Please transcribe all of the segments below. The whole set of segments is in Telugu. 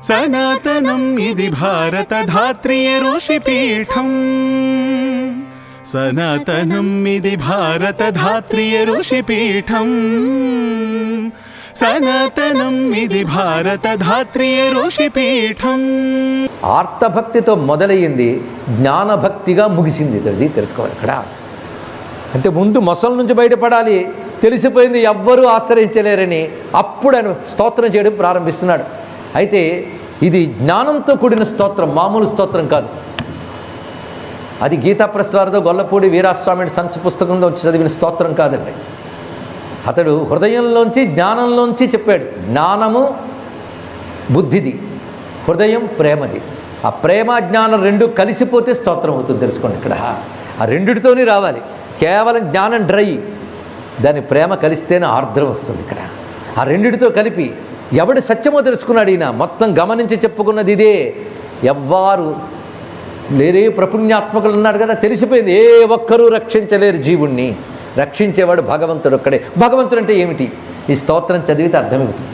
సనాతనం ఇది భారత ధాత్రియ ఋషిపీఠం. సనాతనం ఇది భారత ధాత్రియ ఋషిపీఠం. సనాతనం ఇది భారత ధాత్రియ ఋషిపీఠం. ఆర్తభక్తితో మొదలయ్యింది, జ్ఞానభక్తిగా ముగిసింది. ఇది తెలుసుకోవాలి ఇక్కడ. అంటే ముందు మొసల నుంచి బయటపడాలి, తెలిసిపోయింది ఎవ్వరూ ఆశ్రయించలేరని, అప్పుడు ఆయన స్తోత్రం చేయడం ప్రారంభిస్తున్నాడు. అయితే ఇది జ్ఞానంతో కూడిన స్తోత్రం, మామూలు స్తోత్రం కాదు. అది గీతా ప్రసారదో గొల్లపూడి వీరాస్వామి సన్స్ పుస్తకంలో వచ్చి చదివిన స్తోత్రం కాదండి. అతడు హృదయంలోంచి జ్ఞానంలోంచి చెప్పాడు. జ్ఞానము బుద్ధిది, హృదయం ప్రేమది. ఆ ప్రేమ జ్ఞానం రెండు కలిసిపోతే స్తోత్రం అవుతుంది. తెలుసుకోండి ఇక్కడ. ఆ రెండిటితోనే రావాలి. కేవలం జ్ఞానం డ్రై, దాని ప్రేమ కలిస్తేనే ఆర్ద్రం వస్తుంది. ఇక్కడ ఆ రెండిటితో కలిపి ఎవడు సత్యమో తెలుసుకున్నాడు. ఈయన మొత్తం గమనించి చెప్పుకున్నది ఇదే. ఎవ్వారు లేరే ప్రపుణ్యాత్మకులు ఉన్నాడు కదా, తెలిసిపోయింది. ఏ ఒక్కరూ రక్షించలేరు జీవుణ్ణి, రక్షించేవాడు భగవంతుడు ఒక్కడే. భగవంతుడు అంటే ఏమిటి? ఈ స్తోత్రం చదివితే అర్థమవుతుంది.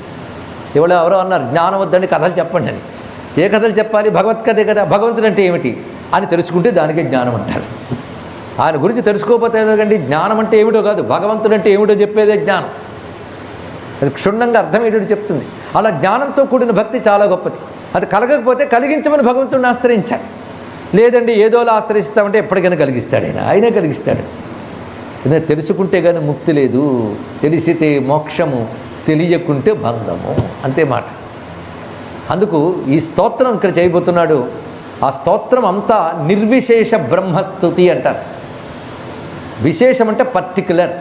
ఎవరో అన్నారు జ్ఞానం వద్దని కథలు చెప్పండి అని. ఏ కథలు చెప్పాలి? భగవత్కథే కదా. భగవంతుడు అంటే ఏమిటి అని తెలుసుకుంటే దానికే జ్ఞానం అంటారు. ఆయన గురించి తెలుసుకోకపోతే ఎందుకండి, జ్ఞానం అంటే ఏమిటో కాదు, భగవంతుడు అంటే ఏమిటో చెప్పేదే జ్ఞానం. అది క్షుణ్ణంగా అర్థమయ్యేటట్టు చెప్తుంది. అలా జ్ఞానంతో కూడిన భక్తి చాలా గొప్పది. అది కలగకపోతే కలిగించమని భగవంతుడిని ఆశ్రయించాలి. లేదండి ఏదోలా ఆశ్రయిస్తామంటే ఎప్పటికైనా కలిగిస్తాడు. ఆయనే కలిగిస్తాడు. తెలుసుకుంటే కానీ ముక్తి లేదు, తెలిసితే మోక్షము, తెలియకుంటే బంధము, అంతే మాట. అందుకు ఈ స్తోత్రం ఇక్కడ చేయబోతున్నాడు. ఆ స్తోత్రం అంతా నిర్విశేష బ్రహ్మస్తుతి అంటారు. విశేషం అంటే పర్టికులర్,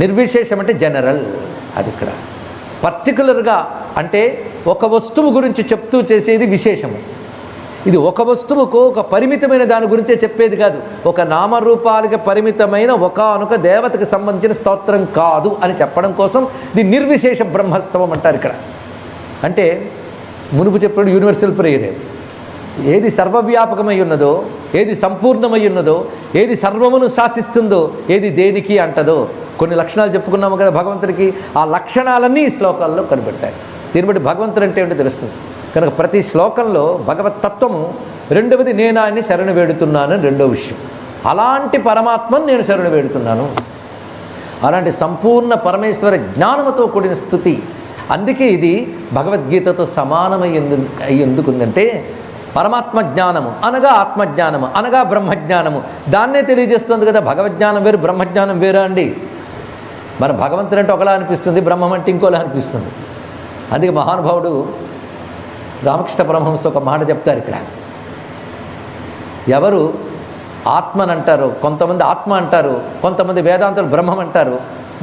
నిర్విశేషం అంటే జనరల్. అది ఇక్కడ పర్టికులర్గా అంటే ఒక వస్తువు గురించి చెప్తూ చేసేది విశేషము. ఇది ఒక వస్తువుకు ఒక పరిమితమైన దాని గురించే చెప్పేది కాదు. ఒక నామరూపాలకి పరిమితమైన ఒకానొక దేవతకు సంబంధించిన స్తోత్రం కాదు అని చెప్పడం కోసం ఇది నిర్విశేష బ్రహ్మస్తవం అంటారు ఇక్కడ. అంటే మునుపు చెప్పినప్పుడు యూనివర్సల్ ప్రేయరే. ఏది సర్వవ్యాపకమై ఉన్నదో, ఏది సంపూర్ణమై ఉన్నదో, ఏది సర్వమును శాసిస్తుందో, ఏది దేనికి అంటదో, కొన్ని లక్షణాలు చెప్పుకున్నాము కదా భగవంతుడికి. ఆ లక్షణాలన్నీ ఈ శ్లోకాల్లో కనిపెడతాయి. దీన్ని బట్టి భగవంతుడు అంటే ఏంటో తెలుస్తుంది. కనుక ప్రతి శ్లోకంలో భగవత్ తత్వము, రెండవది నేను ఆయన్ని శరణు వేడుతున్నాను అని రెండో విషయం. అలాంటి పరమాత్మను నేను శరణు వేడుతున్నాను. అలాంటి సంపూర్ణ పరమేశ్వర జ్ఞానముతో కూడిన స్తుతి. అందుకే ఇది భగవద్గీతతో సమానమై ఎందుకుందంటే పరమాత్మ జ్ఞానము అనగా ఆత్మజ్ఞానము అనగా బ్రహ్మజ్ఞానము, దాన్నే తెలియజేస్తుంది కదా. భగవజ్ఞానం వేరు, బ్రహ్మజ్ఞానం వేరా అండి? మన భగవంతుడు అంటే ఒకలా అనిపిస్తుంది, బ్రహ్మం అంటే ఇంకోలా అనిపిస్తుంది. అందుకే మహానుభావుడు రామకృష్ణ పరమహంస ఒక మాట చెప్తారు ఇక్కడ. ఎవరు ఆత్మని అంటారు, కొంతమంది ఆత్మ అంటారు, కొంతమంది వేదాంతులు బ్రహ్మం అంటారు,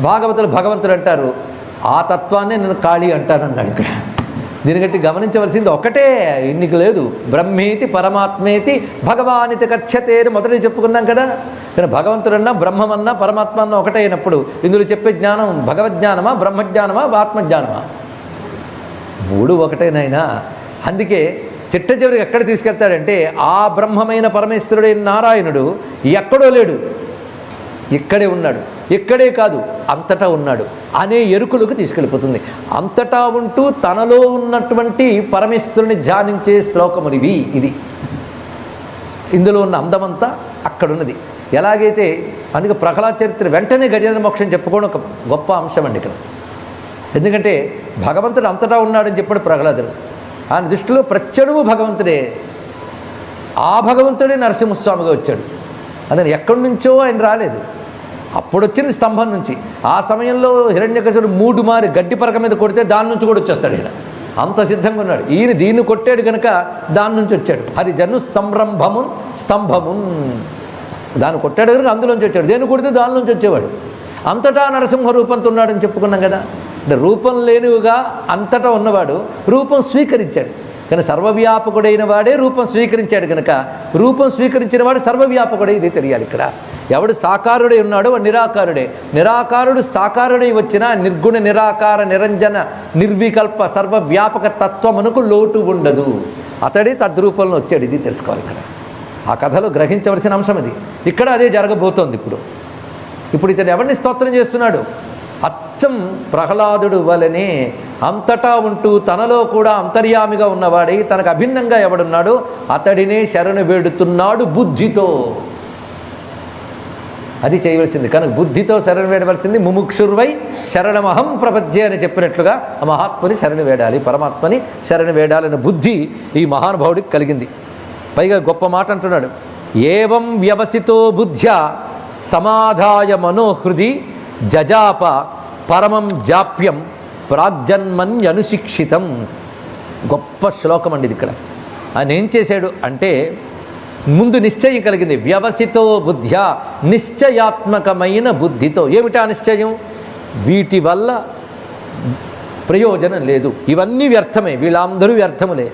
భాగవతులు భగవంతుడు అంటారు, ఆ తత్వాన్నే నేను ఖాళీ అంటానన్నాడు ఇక్కడ. దీనికంటే గమనించవలసింది ఒకటే, ఇన్నికి లేదు. బ్రహ్మేతి పరమాత్మేతి భగవానితి కథ్యతే అని మొదటి చెప్పుకున్నాం కదా. కానీ భగవంతుడన్నా బ్రహ్మమన్నా పరమాత్మ అన్నా ఒకటే అయినప్పుడు ఇందులో చెప్పే జ్ఞానం భగవజ్ఞానమా, బ్రహ్మజ్ఞానమా, ఆత్మజ్ఞానమా? మూడు ఒకటేనైనా. అందుకే చిట్ట చివరికి ఎక్కడ తీసుకెళ్తాడంటే ఆ బ్రహ్మమైన పరమేశ్వరుడైన నారాయణుడు ఎక్కడో లేడు, ఇక్కడే ఉన్నాడు. ఇక్కడే కాదు అంతటా ఉన్నాడు అనే ఎరుకులకు తీసుకెళ్ళిపోతుంది. అంతటా ఉంటూ తనలో ఉన్నటువంటి పరమేశ్వరుని ధ్యానించే శ్లోకమునివి. ఇది ఇందులో ఉన్న అందమంతా అక్కడున్నది. ఎలాగైతే అందుకే ప్రహ్లాద చరిత్ర వెంటనే గజేంద్ర మోక్షం చెప్పుకోవడం ఒక గొప్ప అంశం అండి ఇక్కడ. ఎందుకంటే భగవంతుడు అంతటా ఉన్నాడని చెప్పాడు ప్రహ్లాదుడు. ఆయన దృష్టిలో ప్రత్యణువు భగవంతుడే. ఆ భగవంతుడే నరసింహస్వామిగా వచ్చాడు. అతను ఎక్కడి నుంచో ఆయన రాలేదు, అప్పుడు వచ్చింది స్తంభం నుంచి. ఆ సమయంలో హిరణ్యకశిపుడు 3 మారి గడ్డి పరక మీద కొడితే దాని నుంచి కూడా వచ్చేస్తాడు. ఈయన అంత సిద్ధంగా ఉన్నాడు. ఈయన దీన్ని కొట్టాడు కనుక దాని నుంచి వచ్చాడు. అది జను సంరంభమున్ స్తంభమున్, దాన్ని కొట్టాడు కనుక అందులోంచి వచ్చాడు. దేన్ని కొడితే దానిలోంచి వచ్చేవాడు. అంతటా నరసింహ రూపంతో ఉన్నాడని చెప్పుకున్నాం కదా. అంటే రూపం లేనివిగా అంతటా ఉన్నవాడు రూపం స్వీకరించాడు. కానీ సర్వవ్యాపకుడైన వాడే రూపం స్వీకరించాడు కనుక రూపం స్వీకరించిన వాడు సర్వవ్యాపకుడే. ఇది తెలియాలి ఇక్కడ. ఎవడు సాకారుడై ఉన్నాడో వాడు నిరాకారుడే. నిరాకారుడు సాకారుడై వచ్చిన నిర్గుణ నిరాకార నిరంజన నిర్వికల్ప సర్వవ్యాపక తత్వమునకు లోటు ఉండదు. అతడే తద్రూపంలో వచ్చాడు. ఇది తెలుసుకోవాలి ఇక్కడ. ఆ కథలో గ్రహించవలసిన అంశం అది. ఇక్కడ అదే జరగబోతోంది. ఇప్పుడు ఇతను ఎవరిని స్తోత్రం చేస్తున్నాడు? అచ్చం ప్రహ్లాదుడు వలనే అంతటా ఉంటూ తనలో కూడా అంతర్యామిగా ఉన్నవాడై తనకు అభిన్నంగా ఎవడున్నాడో అతడినే శరణు వేడుతున్నాడు బుద్ధితో. అది చేయవలసింది. కనుక బుద్ధితో శరణు వేడవలసింది. ముముక్షుర్వై శరణమహం ప్రపద్యే అని చెప్పినట్లుగా ఆ మహాత్ముని శరణు వేడాలి, పరమాత్మని శరణు వేడాలనే బుద్ధి ఈ మహానుభావుడికి కలిగింది. పైగా గొప్ప మాట అంటున్నాడు, ఏవం వ్యవసితో బుద్ధ్యా సమాధాయ మనోహృది జజాప పరమం జాప్యం ప్రాగ్జన్మన్యనుశిక్షితం. గొప్ప శ్లోకం అండి ఇది. ఇక్కడ ఆయన ఏం చేశాడు అంటే ముందు నిశ్చయం కలిగింది. వ్యవసితో బుద్ధ్యా, నిశ్చయాత్మకమైన బుద్ధితో. ఏమిటా నిశ్చయం? వీటి వల్ల ప్రయోజనం లేదు, ఇవన్నీ వ్యర్థమే, వీళ్ళందరూ వ్యర్థములే,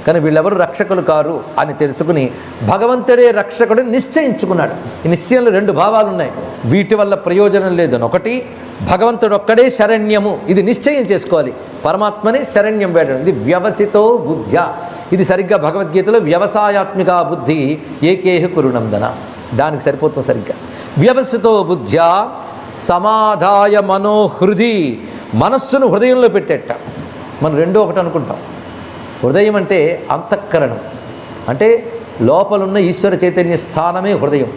కానీ వీళ్ళెవరు రక్షకులు కారు అని తెలుసుకుని భగవంతుడే రక్షకుడు నిశ్చయించుకున్నాడు. ఈ నిశ్చయంలో రెండు భావాలు ఉన్నాయి. వీటి వల్ల ప్రయోజనం లేదని ఒకటి, భగవంతుడు ఒక్కడే శరణ్యము, ఇది నిశ్చయం చేసుకోవాలి. పరమాత్మనే శరణ్యం వేయడం, ఇది వ్యవసితో బుద్ధ్య. ఇది సరిగ్గా భగవద్గీతలో వ్యవసాయాత్మిక బుద్ధి ఏకేహ కురునందన, దానికి సరిపోతుంది సరిగ్గా. వ్యవసితో బుద్ధ్యా సమాధాయ మనోహృది, మనస్సును హృదయంలో పెట్టేట. మనం రెండో ఒకటి అనుకుంటాం. హృదయం అంటే అంతఃకరణం, అంటే లోపలున్న ఈశ్వర చైతన్య స్థానమే హృదయం.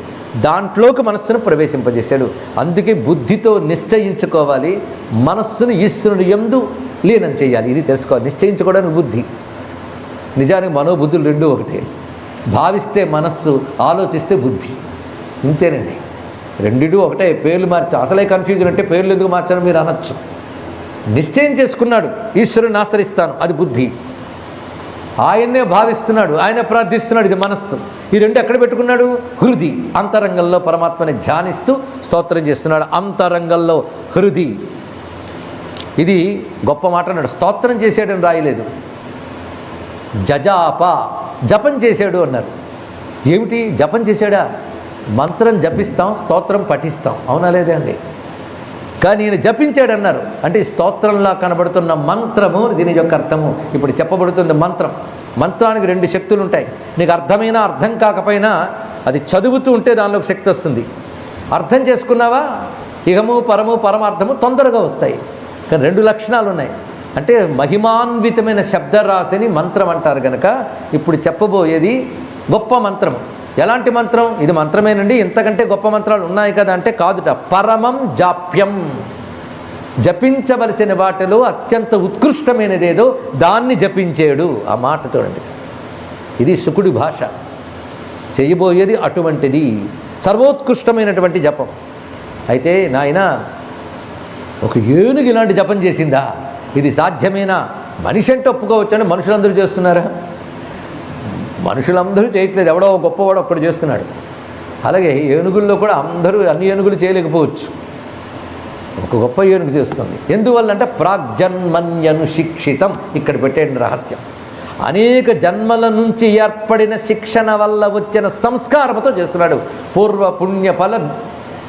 దాంట్లోకి మనస్సును ప్రవేశింపజేశాడు. అందుకే బుద్ధితో నిశ్చయించుకోవాలి, మనస్సును ఈశ్వరుని యందు లీనం చేయాలి. ఇది తెలుసుకోవాలి. నిశ్చయించుకోవడానికి బుద్ధి. నిజానికి మనోబుద్ధులు రెండూ ఒకటే. భావిస్తే మనస్సు, ఆలోచిస్తే బుద్ధి, ఇంతేనండి. రెండిటూ ఒకటే. పేర్లు మార్చి అసలే కన్ఫ్యూజన్ అంటే పేర్లు ఎందుకు మార్చారో మీరు అనొచ్చు. నిశ్చయం చేసుకున్నాడు, ఈశ్వరుని ఆశ్రయిస్తాను, అది బుద్ధి. ఆయన్నే భావిస్తున్నాడు, ఆయన ప్రార్థిస్తున్నాడు, ఇది మనస్సు. ఈ రెండు ఎక్కడ పెట్టుకున్నాడు? హృది. అంతరంగంలో పరమాత్మని ధ్యానిస్తూ స్తోత్రం చేస్తున్నాడు. అంతరంగంలో హృది. ఇది గొప్ప మాట అన్నాడు. స్తోత్రం చేసాడని రాయలేదు. జజాప, జపం చేశాడు అన్నారు. ఏమిటి జపం చేశాడా? మంత్రం జపిస్తాం, స్తోత్రం పఠిస్తాం, అవునా లేదే అండి? కానీ ఈయన జపించాడన్నారు. అంటే స్తోత్రంలా కనబడుతున్న మంత్రము, దీని యొక్క అర్థము ఇప్పుడు చెప్పబడుతుంది. మంత్రం, మంత్రానికి రెండు శక్తులు ఉంటాయి. నీకు అర్థమైనా అర్థం కాకపోయినా అది చదువుతూ ఉంటే దానిలోకి శక్తి వస్తుంది. అర్థం చేసుకున్నావా, ఇహము పరము పరమార్థము తొందరగా వస్తాయి. కానీ రెండు లక్షణాలు ఉన్నాయి. అంటే మహిమాన్వితమైన శబ్దరాశిని మంత్రం అంటారు కనుక ఇప్పుడు చెప్పబోయేది గొప్ప మంత్రం. ఎలాంటి మంత్రం? ఇది మంత్రమేనండి, ఇంతకంటే గొప్ప మంత్రాలు ఉన్నాయి కదా అంటే కాదుట. పరమం జాప్యం, జపించవలసిన వాటిలో అత్యంత ఉత్కృష్టమైనదేదో దాన్ని జపించాడు. ఆ మాట చూడండి, ఇది శుకుడి భాష. చేయబోయేది అటువంటిది, సర్వోత్కృష్టమైనటువంటి జపం. అయితే నాయన ఒక ఏనుగు ఇలాంటి జపం చేసిందా? ఇది సాధ్యమేనా? మనిషి అంటే ఒప్పుకోవచ్చని మనుషులందరూ చేస్తున్నారా? మనుషులందరూ చేయట్లేదు, ఎవడో గొప్పవాడు ఒక్కడు చేస్తున్నాడు. అలాగే ఏనుగుల్లో కూడా అందరూ అన్ని ఏనుగులు చేయలేకపోవచ్చు, ఒక గొప్ప ఏనుగు చేస్తుంది. ఎందువల్లంటే ప్రాగ్జన్మన్యనుశిక్షితం. ఇక్కడ పెట్టేయండి రహస్యం. అనేక జన్మల నుంచి ఏర్పడిన శిక్షణ వల్ల వచ్చిన సంస్కారంతో చేస్తున్నాడు. పూర్వ పుణ్యఫల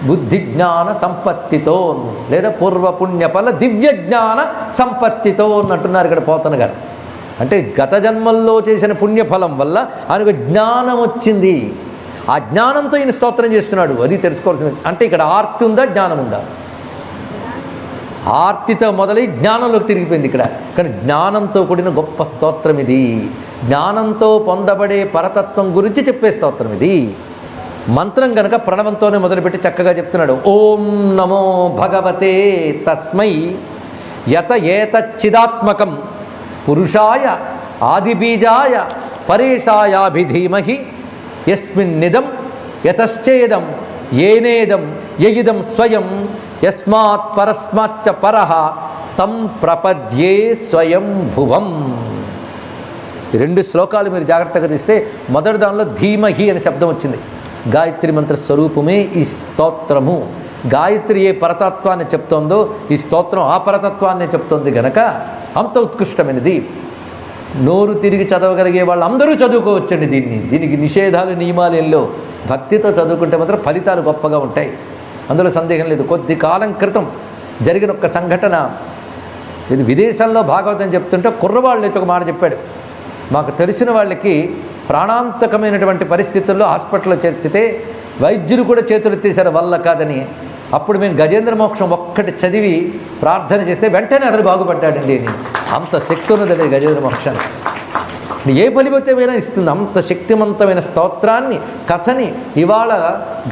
బుద్ధి జ్ఞాన సంపత్తితో, లేదా పూర్వ పుణ్యఫల దివ్య జ్ఞాన సంపత్తితో అంటున్నారు ఇక్కడ పోతన గారు. అంటే గత జన్మల్లో చేసిన పుణ్యఫలం వల్ల ఆయనకు జ్ఞానం వచ్చింది. ఆ జ్ఞానంతో ఈయన స్తోత్రం చేస్తున్నాడు. అది తెలుసుకోవాల్సింది. అంటే ఇక్కడ ఆర్తి ఉందా, జ్ఞానం ఉందా? ఆర్తితో మొదలై జ్ఞానంలోకి తిరిగిపోయింది ఇక్కడ. కానీ జ్ఞానంతో కూడిన గొప్ప స్తోత్రం ఇది. జ్ఞానంతో పొందబడే పరతత్వం గురించి చెప్పే స్తోత్రం ఇది. మంత్రం కనుక ప్రణవంతోనే మొదలుపెట్టి చక్కగా చెప్తున్నాడు. ఓం నమో భగవతే తస్మై యత ఏతచ్చిదాత్మకం పురుషాయ ఆదిబీజాయ పరేశాయాభిధీమహి యస్మిన్నిదం యతశ్చేదం ఏనేదం యయిదం స్వయం యస్మాత్ పరస్మాచ్చ పరః తం ప్రపద్యే స్వయం భువం. ఈ రెండు శ్లోకాలు మీరు జాగ్రత్తగా తీస్తే మొదటి దానిలో ధీమహి అనే శబ్దం వచ్చింది. గాయత్రి మంత్ర స్వరూపమే ఈ స్తోత్రము. గాయత్రి ఏ పరతత్వాన్ని చెప్తోందో ఈ స్తోత్రం ఆ పరతత్వాన్ని చెప్తోంది గనక అంత ఉత్కృష్టమైనది. నోరు తిరిగి చదవగలిగే వాళ్ళు అందరూ చదువుకోవచ్చండి దీన్ని. దీనికి నిషేధాలు నియమాలు ఎల్లో. భక్తితో చదువుకుంటే మాత్రం ఫలితాలు గొప్పగా ఉంటాయి, అందులో సందేహం లేదు. కొద్ది కాలం క్రితం జరిగిన ఒక సంఘటన, ఇది విదేశాల్లో భాగవతం చెప్తుంటే కుర్రవాళ్ళు లేచి ఒక మాట చెప్పాడు. మాకు తెలిసిన వాళ్ళకి ప్రాణాంతకమైనటువంటి పరిస్థితుల్లో హాస్పిటల్లో చేర్చితే వైద్యులు కూడా చేతులు ఎత్తేసారు వల్ల కాదని. అప్పుడు మేము గజేంద్ర మోక్షం ఒక్కటి చదివి ప్రార్థన చేస్తే వెంటనే అతను బాగుపడ్డాడండి అని. అంత శక్తి ఉన్నదండి గజేంద్ర మోక్షానికి. ఏ ఫలితమైనా ఇస్తుంది. అంత శక్తివంతమైన స్తోత్రాన్ని, కథని ఇవాళ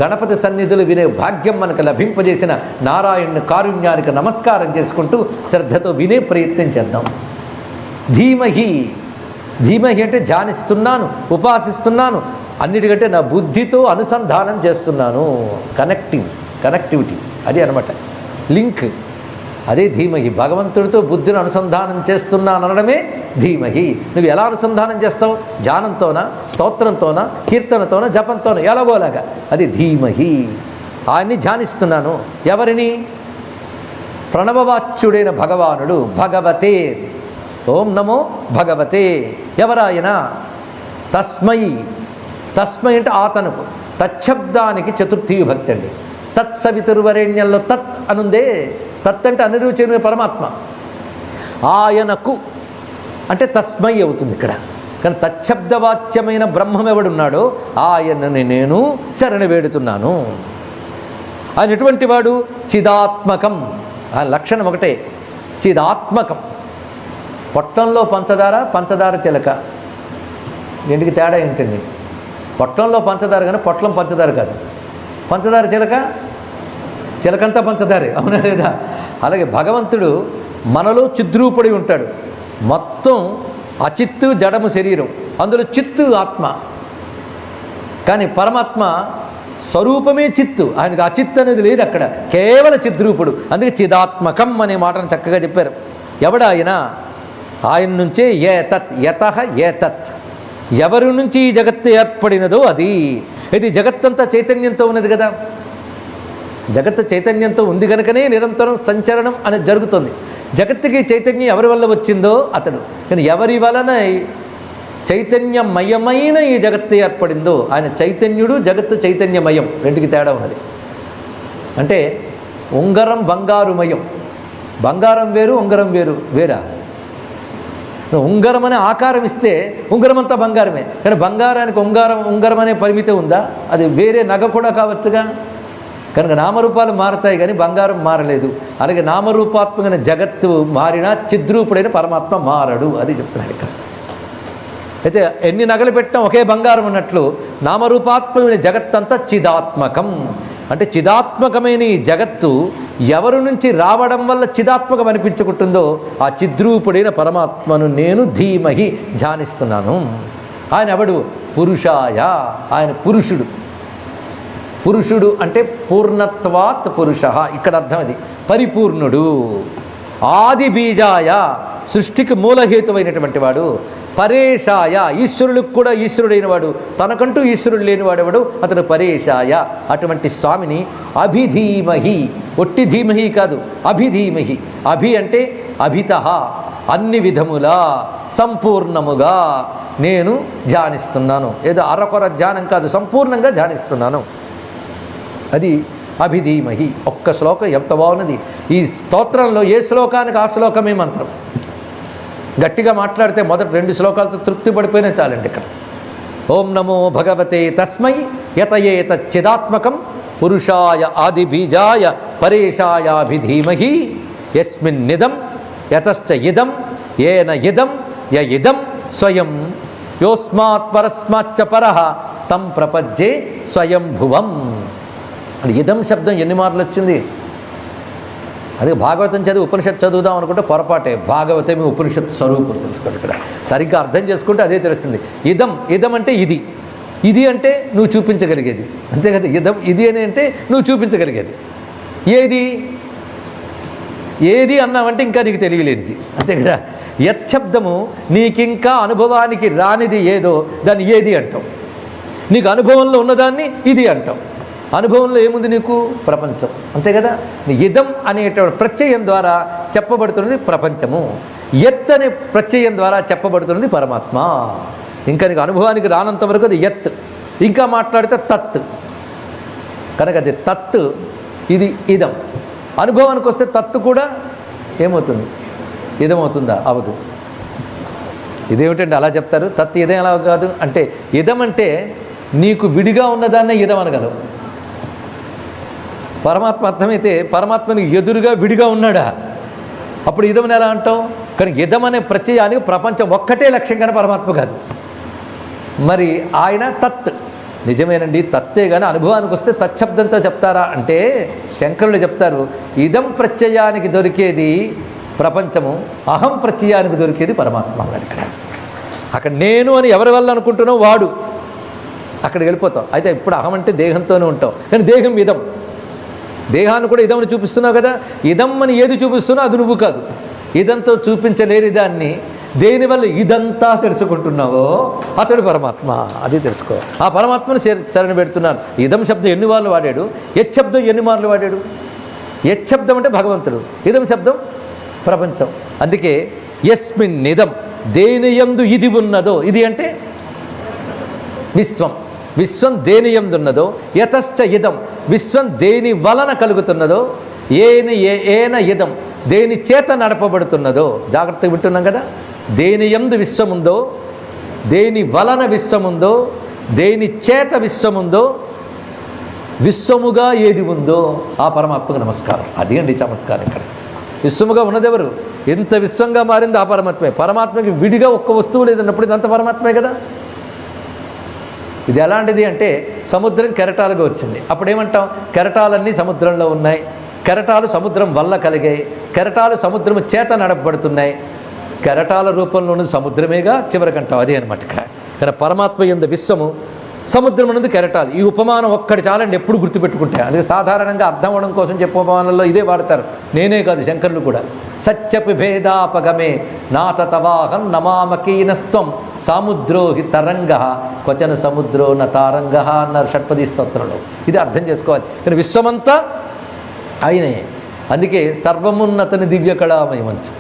గణపతి సన్నిధులు వినే భాగ్యం మనకు లభింపజేసిన నారాయణుని కారుణ్యానికి నమస్కారం చేసుకుంటూ శ్రద్ధతో వినే ప్రయత్నం చేద్దాం. ధీమహి, ధీమహి అంటే ధ్యానిస్తున్నాను, ఉపాసిస్తున్నాను, అన్నిటికంటే నా బుద్ధితో అనుసంధానం చేస్తున్నాను. కనెక్టివిటీ అది అనమాట, లింక్. అదే ధీమహి. భగవంతుడితో బుద్ధిని అనుసంధానం చేస్తున్నాను అనడమే ధీమహి. నువ్వు ఎలా అనుసంధానం చేస్తావు? ధ్యానంతోనా, స్తోత్రంతోనా, కీర్తనతోనా, జపంతోనా, ఎలాగోలాగా. అది ధీమహి. ఆయన్ని ధ్యానిస్తున్నాను. ఎవరిని? ప్రణవవాచ్యుడైన భగవానుడు. భగవతే, ఓం నమో భగవతే. ఎవరాయన? తస్మై. తస్మై అంటే ఆతనుకు. తచ్చబ్దానికి చతుర్థి విభక్తి అండి. తత్సవితుర్వరేణ్యంలో తత్ అనుందే. తత్ అంటే అనిరుచన పరమాత్మ. ఆయనకు అంటే తస్మై అవుతుంది ఇక్కడ. కానీ తచ్చబ్దవాచ్యమైన బ్రహ్మం ఎవడున్నాడో ఆయనని నేను శరణ వేడుతున్నాను. ఆయన ఎటువంటి వాడు? చిదాత్మకం. ఆ లక్షణం ఒకటే, చిదాత్మకం. పొట్టంలో పంచదార, పంచదార చిలక, ఇంటికి తేడా ఏంటండి? పొట్టంలో పంచదార కానీ పొట్లం పంచదార కాదు. పంచదార చిలక, చిలకంతా పంచదారే, అవునా లేదా? అలాగే భగవంతుడు మనలో చిద్రూపుడి ఉంటాడు. మొత్తం అచిత్తు జడము శరీరం, అందులో చిత్తు ఆత్మ. కానీ పరమాత్మ స్వరూపమే చిత్తు, ఆయనకు అచిత్తు అనేది లేదు అక్కడ, కేవల చిద్రూపుడు. అందుకే చిదాత్మకం అనే మాటను చక్కగా చెప్పారు. ఎవడాయన? ఆయన నుంచే ఏతత్, యతః ఏతత్. ఎవరి నుంచి ఈ జగత్తు ఏర్పడినదో అది. ఇది జగత్తంతా చైతన్యంతో ఉన్నది కదా. జగత్తు చైతన్యంతో ఉంది కనుకనే నిరంతరం సంచరణం అనేది జరుగుతుంది. జగత్తుకి చైతన్యం ఎవరి వల్ల వచ్చిందో అతడు. కానీ ఎవరి వలన చైతన్యమయమైన ఈ జగత్తు ఏర్పడిందో ఆయన చైతన్యుడు, జగత్తు చైతన్యమయం. రెండుకి తేడా ఉన్నది. అంటే ఉంగరం బంగారుమయం. బంగారం వేరు, ఉంగరం వేరు. వేరా? ఉంగరం అనే ఆకారం ఇస్తే ఉంగరం అంతా బంగారమే. కానీ బంగారానికి ఉంగరం అనే పరిమితి ఉందా? అది వేరే నగ కూడా కావచ్చుగా. కనుక నామరూపాలు మారుతాయి కానీ బంగారం మారలేదు. అలాగే నామరూపాత్మకమైన జగత్తు మారినా చిద్రూపుడైన పరమాత్మ మారడు. అది చెప్తున్నాడు ఇక్కడ. అయితే ఎన్ని నగలు పెట్టినా ఒకే బంగారం అన్నట్లు నామరూపాత్మకమైన జగత్తంతా చిదాత్మకం. అంటే చిదాత్మకమైన ఈ జగత్తు ఎవరి నుంచి రావడం వల్ల చిదాత్మకం అనిపించుకుంటుందో ఆ చిద్రూపుడైన పరమాత్మను నేను ధీమహి ధ్యానిస్తున్నాను. ఆయన ఎవడు? పురుషాయ. ఆయన పురుషుడు. పురుషుడు అంటే పూర్ణత్వాత్ పురుష. ఇక్కడ అర్థం అది, పరిపూర్ణుడు. ఆది బీజాయ, సృష్టికి మూలహేతువైనటువంటి వాడు. పరేశాయ, ఈశ్వరులకు కూడా ఈశ్వరుడైన వాడు. తనకంటూ ఈశ్వరుడు లేనివాడెవడు? అతడు పరేశాయ. అటువంటి స్వామిని అభిధీమహి. ఒట్టి ధీమహి కాదు, అభిధీమహి. అభి అంటే అభితః, అన్ని విధములా సంపూర్ణముగా నేను ధ్యానిస్తున్నాను. ఏదో అరకొర ధ్యానం కాదు, సంపూర్ణంగా ధ్యానిస్తున్నాను. అది అభిధీమహి. ఒక్క శ్లోకం ఎంత బాగున్నది. ఈ స్తోత్రంలో ఏ శ్లోకానికి ఆ శ్లోకమే మంత్రం. గట్టిగా మాట్లాడితే మొదటి 2 శ్లోకాలతో తృప్తి పడిపోయినా చాలండి. ఇక్కడ ఓం నమో భగవతే తస్మై యతయేత చిదాత్మకం పురుషాయ ఆదిబీజాయ పరేశాయాభిధీమహి యస్మిన్నిదం యతశ్చ ఇదం ఏన ఇదం య ఇదం స్వయం యోస్మాత్ పరస్మాచ్చ పరః తం ప్రపజ్జే స్వయంభువం. అది ఇదం శబ్దం ఎన్ని మార్లు వచ్చింది? అదే భాగవతం చదివి ఉపనిషత్తు చదువుదాం అనుకుంటే పొరపాటే. భాగవతమే ఉపనిషత్తు స్వరూపం తెలుసుకోండి. ఇక్కడ సరిగ్గా అర్థం చేసుకుంటే అదే తెలుస్తుంది. ఇదం, ఇదం అంటే ఇది, ఇది అంటే నువ్వు చూపించగలిగేది, అంతే కదా. ఇదం, ఇది అని అంటే నువ్వు చూపించగలిగేది. ఏది ఏది అన్నావంటే ఇంకా నీకు తెలియలేనిది, అంతే కదా. యచ్చబ్దము నీకింకా అనుభవానికి రానిది ఏదో దాన్ని ఏది అంటాం. నీకు అనుభవంలో ఉన్నదాన్ని ఇది అంటాం. అనుభవంలో ఏముంది నీకు? ప్రపంచం, అంతే కదా. ఇదం అనేటువంటి ప్రత్యయం ద్వారా చెప్పబడుతున్నది ప్రపంచము. యత్ అనే ప్రత్యయం ద్వారా చెప్పబడుతున్నది పరమాత్మ. ఇంకా నీకు అనుభవానికి రానంత వరకు అది యత్. ఇంకా మాట్లాడితే తత్. కనుక అది తత్, ఇది ఇదం. అనుభవానికి వస్తే తత్తు కూడా ఏమవుతుంది? ఇదమవుతుందా? అవదు. ఇదేమిటండి అలా చెప్తారు? తత్ ఇదం ఎలా కాదు అంటే, ఇదం అంటే నీకు విడిగా ఉన్నదాన్నే ఇదం అనగలవు. పరమాత్మ అర్థమైతే పరమాత్మని ఎదురుగా విడిగా ఉన్నాడా? అప్పుడు ఇదమని ఎలా అంటాం? కానీ ఇదమనే ప్రత్యయానికి ప్రపంచం ఒక్కటే లక్ష్యం, కానీ పరమాత్మ కాదు. మరి ఆయన తత్, నిజమేనండి తత్తే, కానీ అనుభవానికి వస్తే తచ్చబ్దంతో చెప్తారా అంటే శంకరులు చెప్తారు, ఇదం ప్రత్యయానికి దొరికేది ప్రపంచము, అహం ప్రత్యయానికి దొరికేది పరమాత్మ అన్నాడు. అక్కడ నేను అని ఎవరి వల్ల అనుకుంటున్నావు వాడు, అక్కడికి వెళ్ళిపోతావు. అయితే ఇప్పుడు అహం అంటే దేహంతోనే ఉంటావు, కానీ దేహం ఇదం, దేహాన్ని కూడా ఇదమని చూపిస్తున్నావు కదా. ఇదం అని ఏది చూపిస్తున్నావు అది నువ్వు కాదు. ఇదంతో చూపించలేని దాన్ని దేనివల్ల ఇదంతా తెలుసుకుంటున్నావో అతడు పరమాత్మ, అది తెలుసుకో. ఆ పరమాత్మను శరణ పెడుతున్నాను. ఇదం శబ్దం ఎన్ని మార్లు వాడాడు, యత్ శబ్దం ఎన్ని మార్లు వాడాడు. యత్ శబ్దం అంటే భగవంతుడు, ఇదం శబ్దం ప్రపంచం. అందుకే యస్మిన్ నిదం, దేని యందు ఇది ఉన్నదో, ఇది అంటే విశ్వం, విశ్వం దేని యందు ఉన్నదో, యతశ్చ ఇదం, విశ్వం దేని వలన కలుగుతున్నదో, ఏన ఇదం, దేని చేత నడపబడుతున్నదో. జాగ్రత్తగా వింటున్నాం కదా. దేని యందు విశ్వముందో, దేని వలన విశ్వముందో, దేని చేత విశ్వముందో, విశ్వముగా ఏది ఉందో ఆ పరమాత్మకు నమస్కారం. అది అండి చమత్కారం. ఇక్కడ విశ్వముగా ఉన్నదెవరు? ఎంత విశ్వంగా మారింది ఆ పరమాత్మే. పరమాత్మకి విడిగా ఒక్క వస్తువు లేదన్నప్పుడు ఇదంతా పరమాత్మే కదా. ఇది ఎలాంటిది అంటే సముద్రం కెరటాలుగా వచ్చింది. అప్పుడేమంటాం? కెరటాలన్నీ సముద్రంలో ఉన్నాయి, కెరటాలు సముద్రం వల్ల కలిగాయి, కెరటాలు సముద్రము చేత నడపబడుతున్నాయి, కెరటాల రూపంలో ఉన్నది సముద్రమేగా చివరికంటాం. అదే అనమాట ఇక్కడ. కానీ పరమాత్మ యందు విశ్వము, సముద్రం ఉన్నది కెరటాలు. ఈ ఉపమానం ఒక్కటి చాలండి, ఎప్పుడు గుర్తుపెట్టుకుంటాయి. అందుకే సాధారణంగా అర్థం అవ్వడం కోసం చెప్పే ఉపమానంలో ఇదే వాడతారు. నేనే కాదు, శంకరులు కూడా. సత్యపి భేదాపగమే నాత తవాహం నమామకీనస్త్వం సాముద్రో హి తరంగ క్వచన సముద్రో న తారంగ అన్నారు షట్పదీ స్తోత్రంలో. ఇది అర్థం చేసుకోవాలి. కానీ విశ్వమంతా ఆయనే. అందుకే సర్వమున్నతని దివ్య కళామయమంచు.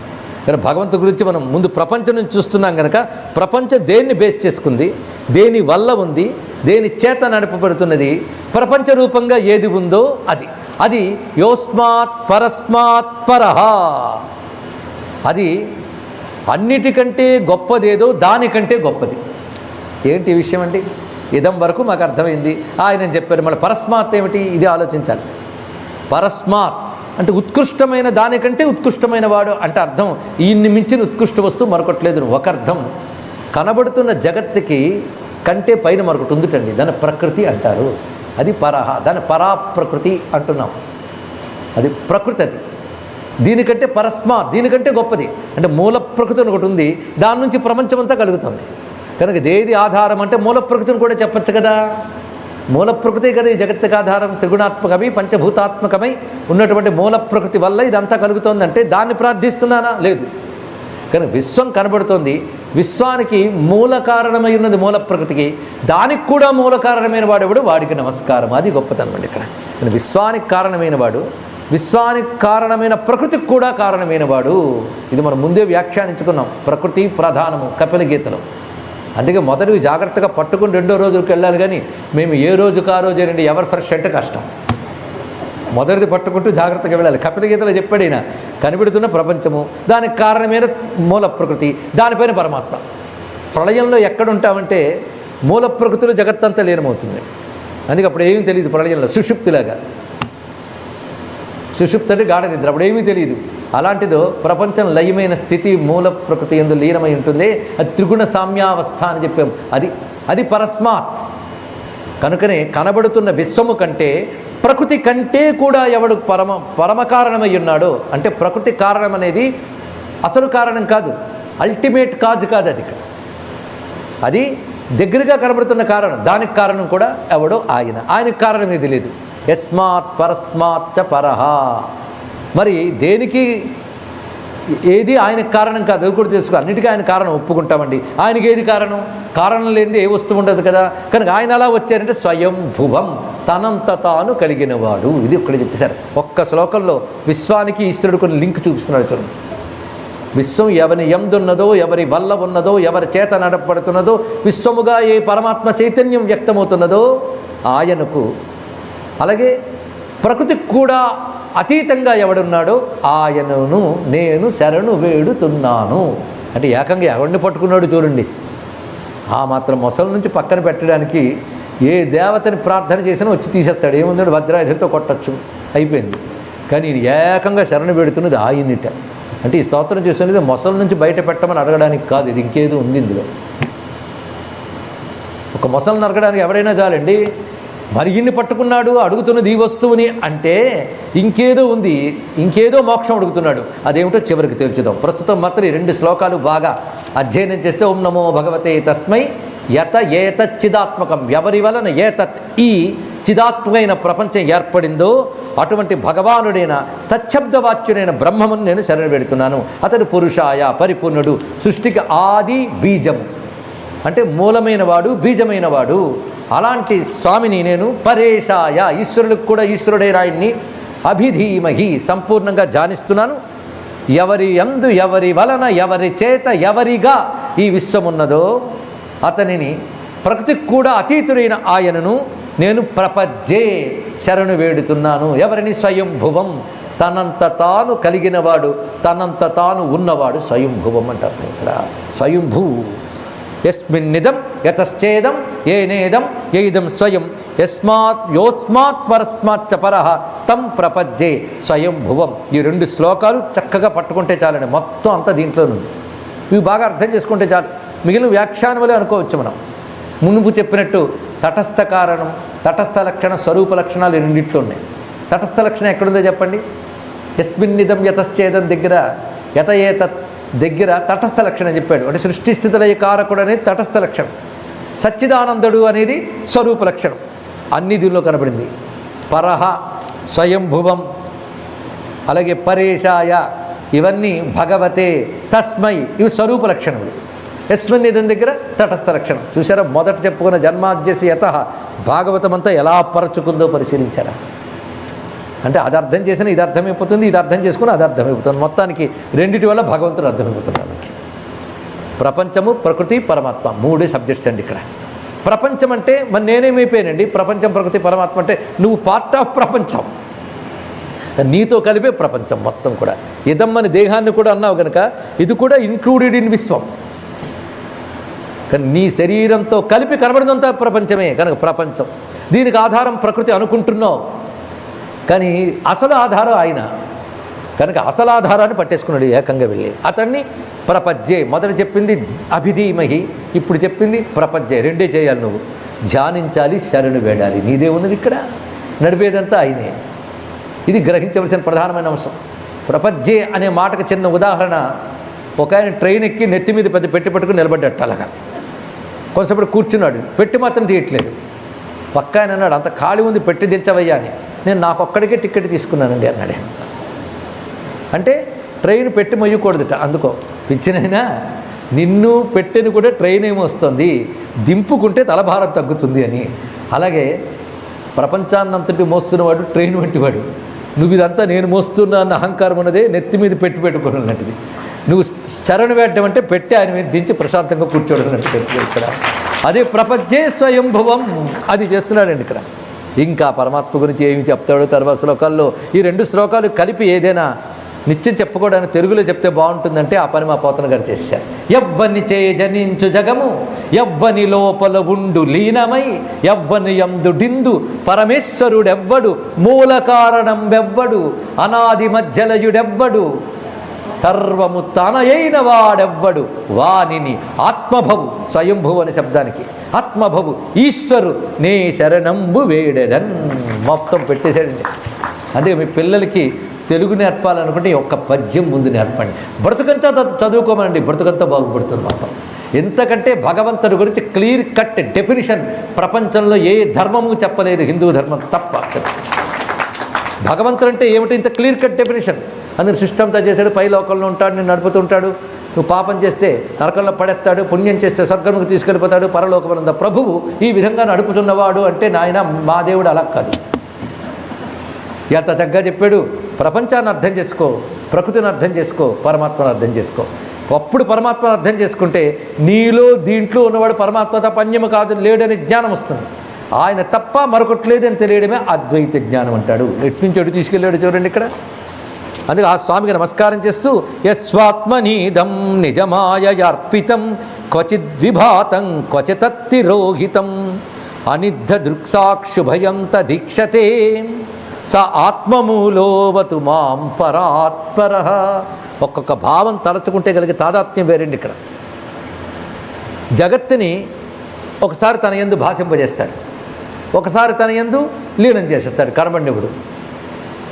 కానీ భగవంతుడి గురించి మనం ముందు ప్రపంచం నుంచి చూస్తున్నాం కనుక ప్రపంచం దేన్ని బేస్ చేసుకుంది, దేని వల్ల ఉంది, దేని చేత నడపబడుతున్నది, ప్రపంచ రూపంగా ఏది ఉందో అది. అది యోస్మాత్ పరస్మాత్ పరహ, అది అన్నిటికంటే గొప్పదేదో దానికంటే గొప్పది. ఏంటి ఈ విషయం అండి? ఇదం వరకు మాకు అర్థమైంది, ఆయన చెప్పారు. మళ్ళీ పరస్మాత్ ఏమిటి? ఇది ఆలోచించాలి. పరస్మాత్ అంటే ఉత్కృష్టమైన దానికంటే ఉత్కృష్టమైన వాడు అంటే అర్థం ఈయన్ని మించిన ఉత్కృష్ట వస్తువు మరొకట్లేదు. ఒక అర్థం కనబడుతున్న జగత్తుకి కంటే పైన మరొకటి ఉందిటండి, దాని ప్రకృతి అంటారు. అది పరహ, దాని పరాప్రకృతి అంటున్నాం. అది ప్రకృతి. అది దీనికంటే పరస్మాత్, దీనికంటే గొప్పది. అంటే మూల ప్రకృతి ఒకటి ఉంది, దాని నుంచి ప్రపంచమంతా కలుగుతుంది. కనుక దేది ఆధారం అంటే మూల ప్రకృతిని కూడా చెప్పచ్చు కదా. మూల ప్రకృతి కదా ఈ జగత్తుకి ఆధారం. త్రిగుణాత్మకమై పంచభూతాత్మకమై ఉన్నటువంటి మూల ప్రకృతి వల్ల ఇదంతా కలుగుతోందంటే దాన్ని ప్రార్థిస్తున్నానా? లేదు. కానీ విశ్వం కనబడుతోంది, విశ్వానికి మూల కారణమై ఉన్నది మూల ప్రకృతికి, దానికి కూడా మూల కారణమైన వాడెవడు, వాడికి నమస్కారం. అది గొప్పతనం అండి ఇక్కడ. విశ్వానికి కారణమైన వాడు, విశ్వానికి కారణమైన ప్రకృతికి కూడా కారణమైన వాడు. ఇది మనం ముందే వ్యాఖ్యానించుకున్నాం. ప్రకృతి ప్రధానము కపిల గీతలో. అందుకే మొదటివి జాగ్రత్తగా పట్టుకుని రెండో రోజులకు వెళ్ళాలి, కానీ మేము ఏ రోజుకు ఆ రోజు రండి ఎవరు ఫ్రెష్ అంటే కష్టం. మొదటిది పట్టుకుంటూ జాగ్రత్తగా వెళ్ళాలి. కపిల గీతలో చెప్పాడు ఈయన, కనిపెడుతున్న ప్రపంచము, దానికి కారణమైన మూల ప్రకృతి, దానిపైన పరమాత్మ. ప్రళయంలో ఎక్కడుంటామంటే మూల ప్రకృతిలో జగత్తంతా లీనమవుతుంది. అందుకే అప్పుడు ఏమీ తెలియదు ప్రళయంలో, సుషుప్తిలాగా. సుషుప్తి అంటే గాఢ నిద్ర, అప్పుడు ఏమీ తెలియదు. అలాంటిదో ప్రపంచం లయమైన స్థితి మూల ప్రకృతి యందు లీనమై ఉంటుంది. అది త్రిగుణ సామ్యావస్థ అని చెప్పాం. అది పరస్మాత్. కనుకనే కనబడుతున్న విశ్వము కంటే ప్రకృతి కంటే కూడా ఎవడు పరమ కారణమై ఉన్నాడో, అంటే ప్రకృతి కారణం అనేది అసలు కారణం కాదు, అల్టిమేట్ కాజ్ కాదు. అది దగ్గరగా కనబడుతున్న కారణం, దానికి కారణం కూడా ఎవడో ఆయనకు కారణం ఏది లేదు. యస్మాత్ పరస్మాత్ చ పరహ. మరి దేనికి ఏది ఆయనకు కారణం కాదు, అది కూడా తెలుసుకో. అన్నిటికీ ఆయన కారణం ఒప్పుకుంటామండి. ఆయనకి ఏది కారణం? కారణం లేనిది ఏ వస్తువు ఉండదు కదా. కనుక ఆయన అలా వచ్చారంటే స్వయంభువం, తనంత తాను కలిగినవాడు. ఇది ఇక్కడ చెప్పేశారు ఒక్క శ్లోకంలో. విశ్వానికి ఈశ్వరుడు కొన్ని లింక్ చూపిస్తున్నాడు చూడండి. విశ్వం ఎవరి యందున్నదో, ఎవరి వల్ల ఉన్నదో, ఎవరి చేత నడపబడుతున్నదో, విశ్వముగా ఏ పరమాత్మ చైతన్యం వ్యక్తమవుతున్నదో ఆయనకు, అలాగే ప్రకృతికి కూడా అతీతంగా ఎవడున్నాడో ఆయనను నేను శరణు వేడుతున్నాను. అంటే ఏకంగా ఎవరిని పట్టుకున్నాడు చూడండి. ఆ మాత్రం మొసల నుంచి పక్కన పెట్టడానికి ఏ దేవతని ప్రార్థన చేసినా వచ్చి తీసేస్తాడు. ఏముంది, వజ్రాయుధంతో కొట్టచ్చు. అయిపోయింది. కానీ ఈయన ఏకంగా శరణు పెడుతున్నది ఆయన్నిట. అంటే ఈ స్తోత్రం చేస్తున్నది మొసల నుంచి బయట పెట్టమని అడగడానికి కాదు, ఇది ఇంకేదో ఉంది ఇందులో. ఒక మొసలు నరకడానికి ఎవడైనా చాలండి, మరి ఇన్ని పట్టుకున్నాడు అడుగుతున్నది ఈ వస్తువుని అంటే ఇంకేదో ఉంది, ఇంకేదో మోక్షం అడుగుతున్నాడు. అదేమిటో చివరికి తేల్చుదాం. ప్రస్తుతం మాత్రం ఈ 2 శ్లోకాలు బాగా అధ్యయనం చేస్తే ఓం నమో భగవతే తస్మై యత ఏతత్ చిదాత్మకం, ఎవరి వలన ఏతత్ ఈ చిదాత్మకమైన ప్రపంచం ఏర్పడిందో అటువంటి భగవానుడైన తచ్చబ్దవాచ్యుడైన బ్రహ్మమును నేను శరణ పెడుతున్నాను. అతడు పురుషాయ పరిపూర్ణుడు, సృష్టికి ఆది బీజం అంటే మూలమైన వాడు, బీజమైన వాడు. అలాంటి స్వామిని నేను పరేశాయ ఈశ్వరులకు కూడా ఈశ్వరుడైన ఆయన్ని అభిధీమహి సంపూర్ణంగా ధ్యానిస్తున్నాను. ఎవరి యందు ఎవరి వలన ఎవరి చేత ఎవరిగా ఈ విశ్వమున్నదో అతనిని ప్రకృతికి కూడా అతీతుడైన ఆయనను నేను ప్రపజ్జే శరణు వేడుతున్నాను. ఎవరిని? స్వయంభువం, తనంత తాను కలిగినవాడు, తనంత తాను ఉన్నవాడు స్వయంభువం అంటారు ఇక్కడ. స్వయంభూ యస్మిన్నిదం యతశ్చేదం ఏనేదం యైదం స్వయం యస్మాత్ యోస్మాత్ పరస్మాత్ చ పరః తం ప్రపజ్జే స్వయంభువం. ఈ 2 శ్లోకాలు చక్కగా పట్టుకుంటే చాలండి, మొత్తం అంతా దీంట్లోనుంది. ఇవి బాగా అర్థం చేసుకుంటే చాలు. మిగిలిన వ్యాఖ్యానములే అనుకోవచ్చు మనం. మునుపు చెప్పినట్టు తటస్థ కారణం, తటస్థ లక్షణ, స్వరూప లక్షణాలు 2 ఉన్నాయి. తటస్థ లక్షణం ఎక్కడుందో చెప్పండి. యస్మిన్నిదం యతశ్చేదం దగ్గర యత ఏతత్ దగ్గర తటస్థ లక్షణం చెప్పాడు. అంటే సృష్టి స్థితిలయ కారకుడు అనేది తటస్థ లక్షణం, సచ్చిదానందుడు అనేది స్వరూప లక్షణం. అన్ని దీనిలో కనబడింది. పరహ స్వయంభువం, అలాగే పరేశాయ ఇవన్నీ భగవతే తస్మై ఇవి స్వరూప లక్షణములు. యస్మిన్నిదం దగ్గర తటస్థ లక్షణం. చూసారా, మొదట చెప్పుకున్న జన్మాద్యసి యత భాగవతం అంతా ఎలా పరచుకుందో పరిశీలించారా. అంటే అది అర్థం చేసిన ఇది అర్థమైపోతుంది, ఇది అర్థం చేసుకుని అది అర్థమైపోతుంది. మొత్తానికి 2 వల్ల భగవంతుడు అర్థమైపోతున్నాడు. ప్రపంచము, ప్రకృతి, పరమాత్మ 3 సబ్జెక్ట్స్ అండి ఇక్కడ. ప్రపంచం అంటే మరి నేనేమైపోయానండి? ప్రపంచం, ప్రకృతి, పరమాత్మ అంటే నువ్వు పార్ట్ ఆఫ్ ప్రపంచం, నీతో కలిపే ప్రపంచం మొత్తం కూడా. ఇదమ్మని దేహాన్ని కూడా అన్నావు కనుక ఇది కూడా ఇంక్లూడెడ్ ఇన్ విశ్వం. కానీ నీ శరీరంతో కలిపి కనబడినంత ప్రపంచమే కనుక ప్రపంచం. దీనికి ఆధారం ప్రకృతి అనుకుంటున్నావు, కానీ అసలు ఆధారం ఆయన కనుక అసలు ఆధారాన్ని పట్టేసుకున్నాడు ఏకంగా వెళ్ళి. అతన్ని ప్రపజ్జే, మొదట చెప్పింది అభిధీమహి, ఇప్పుడు చెప్పింది ప్రపజ్జే. 2 చేయాలి నువ్వు. ధ్యానించాలి, శరణు వేడాలి. నీదే ఉన్నది ఇక్కడ, నడిపేదంతా ఆయనే. ఇది గ్రహించవలసిన ప్రధానమైన అంశం. ప్రపజ్జే అనే మాటకు చిన్న ఉదాహరణ. ఒక ఆయన ట్రైన్ ఎక్కి నెత్తి మీద పెద్ద పెట్టి పట్టుకుని నిలబడ్డట్టు. అలాగా కొంచెంసేపు కూర్చున్నాడు, పెట్టి మాత్రం తీయట్లేదు. పక్క ఆయన అన్నాడు, అంత ఖాళీ ఉంది, పెట్టి దించవయ్యా అని. నేను నాకొక్కడికే టికెట్ తీసుకున్నానండి అన్నాడు. అంటే ట్రైన్ పెట్టి మొయ్యకూడదుట. అందుకో పిచ్చినైనా నిన్ను పెట్టెను కూడా ట్రైన్ ఏమొస్తుంది, దింపుకుంటే తలభారం తగ్గుతుంది అని. అలాగే ప్రపంచాన్నంతటి మోస్తున్నవాడు ట్రైన్ వంటివాడు. నువ్వు ఇదంతా నేను మోస్తున్నా అన్న అహంకారం ఉన్నదే నెత్తి మీద పెట్టుకున్నట్టుది. నువ్వు శరణు వేయడం అంటే పెట్టి ఆయన మీద దించి ప్రశాంతంగా కూర్చోవడం అన్నట్టు ఇక్కడ. అదే ప్రపంచే స్వయంభువం, అది చేస్తున్నాడండి ఇక్కడ. ఇంకా పరమాత్మ గురించి ఏమి చెప్తాడో తర్వాత శ్లోకాల్లో. ఈ 2 శ్లోకాలు కలిపి ఏదైనా నిత్యం చెప్పుకోవడానికి తెలుగులో చెప్తే బాగుంటుందంటే ఆ పని మా పోతన గారు చేశారు. ఎవ్వని చే జనించు జగము, ఎవ్వని లోపల ఉండు లీనమై, ఎవ్వని యందుడిందు పరమేశ్వరుడెవ్వడు, మూల కారణం వెవ్వడు, అనాది మధ్యలయుడెవ్వడు, సర్వము తనయైన వాడెవ్వడు, వానిని ఆత్మభవు. స్వయంభువు అనే శబ్దానికి ఆత్మభవు ఈశ్వరు నే శరణంబు వేడెదన్. మొత్తం పెట్టేశాడండి. అదే మీ పిల్లలకి తెలుగు నేర్పాలనుకుంటే ఒక్క పద్యం ముందు నేర్పండి. బ్రతుకంతా చదువుకోమనండి, బ్రతుకంతా బాగుపడుతుంది మొత్తం. ఎంతకంటే భగవంతుడి గురించి క్లియర్ కట్ డెఫినిషన్ ప్రపంచంలో ఏ ధర్మము చెప్పలేదు, హిందూ ధర్మం తప్ప. భగవంతుడు అంటే ఏమిటి? ఇంత క్లియర్ కట్ డెఫినేషన్. అందుకు సృష్టి అంతా చేశాడు, పై లోకంలో ఉంటాడు, నేను నడుపుతుంటాడు. నువ్వు పాపం చేస్తే నరకంలో పడేస్తాడు, పుణ్యం చేస్తే స్వర్గంకు తీసుకెళ్ళిపోతాడు, పరలోకమునంద ప్రభువు ఈ విధంగా నడుపుతున్నవాడు అంటే నాయన మా దేవుడు అలా కాదు. ఎంత చక్కగా చెప్పాడు. ప్రపంచాన్ని అర్థం చేసుకో, ప్రకృతిని అర్థం చేసుకో, పరమాత్మను అర్థం చేసుకో. అప్పుడు పరమాత్మను అర్థం చేసుకుంటే నీలో దీంట్లో ఉన్నవాడు పరమాత్మ తప్ప అన్యము కాదు లేడని జ్ఞానం వస్తుంది. ఆయన తప్ప మరొకటి లేదని తెలియడమే అద్వైత జ్ఞానం అంటాడు. ఎట్నుంచి అటు తీసుకెళ్ళాడు చూడండి ఇక్కడ. అందుకే ఆ స్వామికి నమస్కారం చేస్తూ యస్వాత్మనీదం నిజమాయయార్పితం క్వచిద్విభాతం క్వచితత్తిరోహితం అనిద్ధ దృక్సాక్షుభయం తదీక్షతే స ఆత్మమూలోవతు మాం పరాత్పర. ఒక్కొక్క భావం తలచుకుంటే కలిగే తాదాత్మ్యం వేరండి ఇక్కడ. జగత్తుని ఒకసారి తన యందు భాషింపజేస్తాడు, ఒకసారి తన యందు లీనం చేసేస్తాడు కర్మణ్యుడు.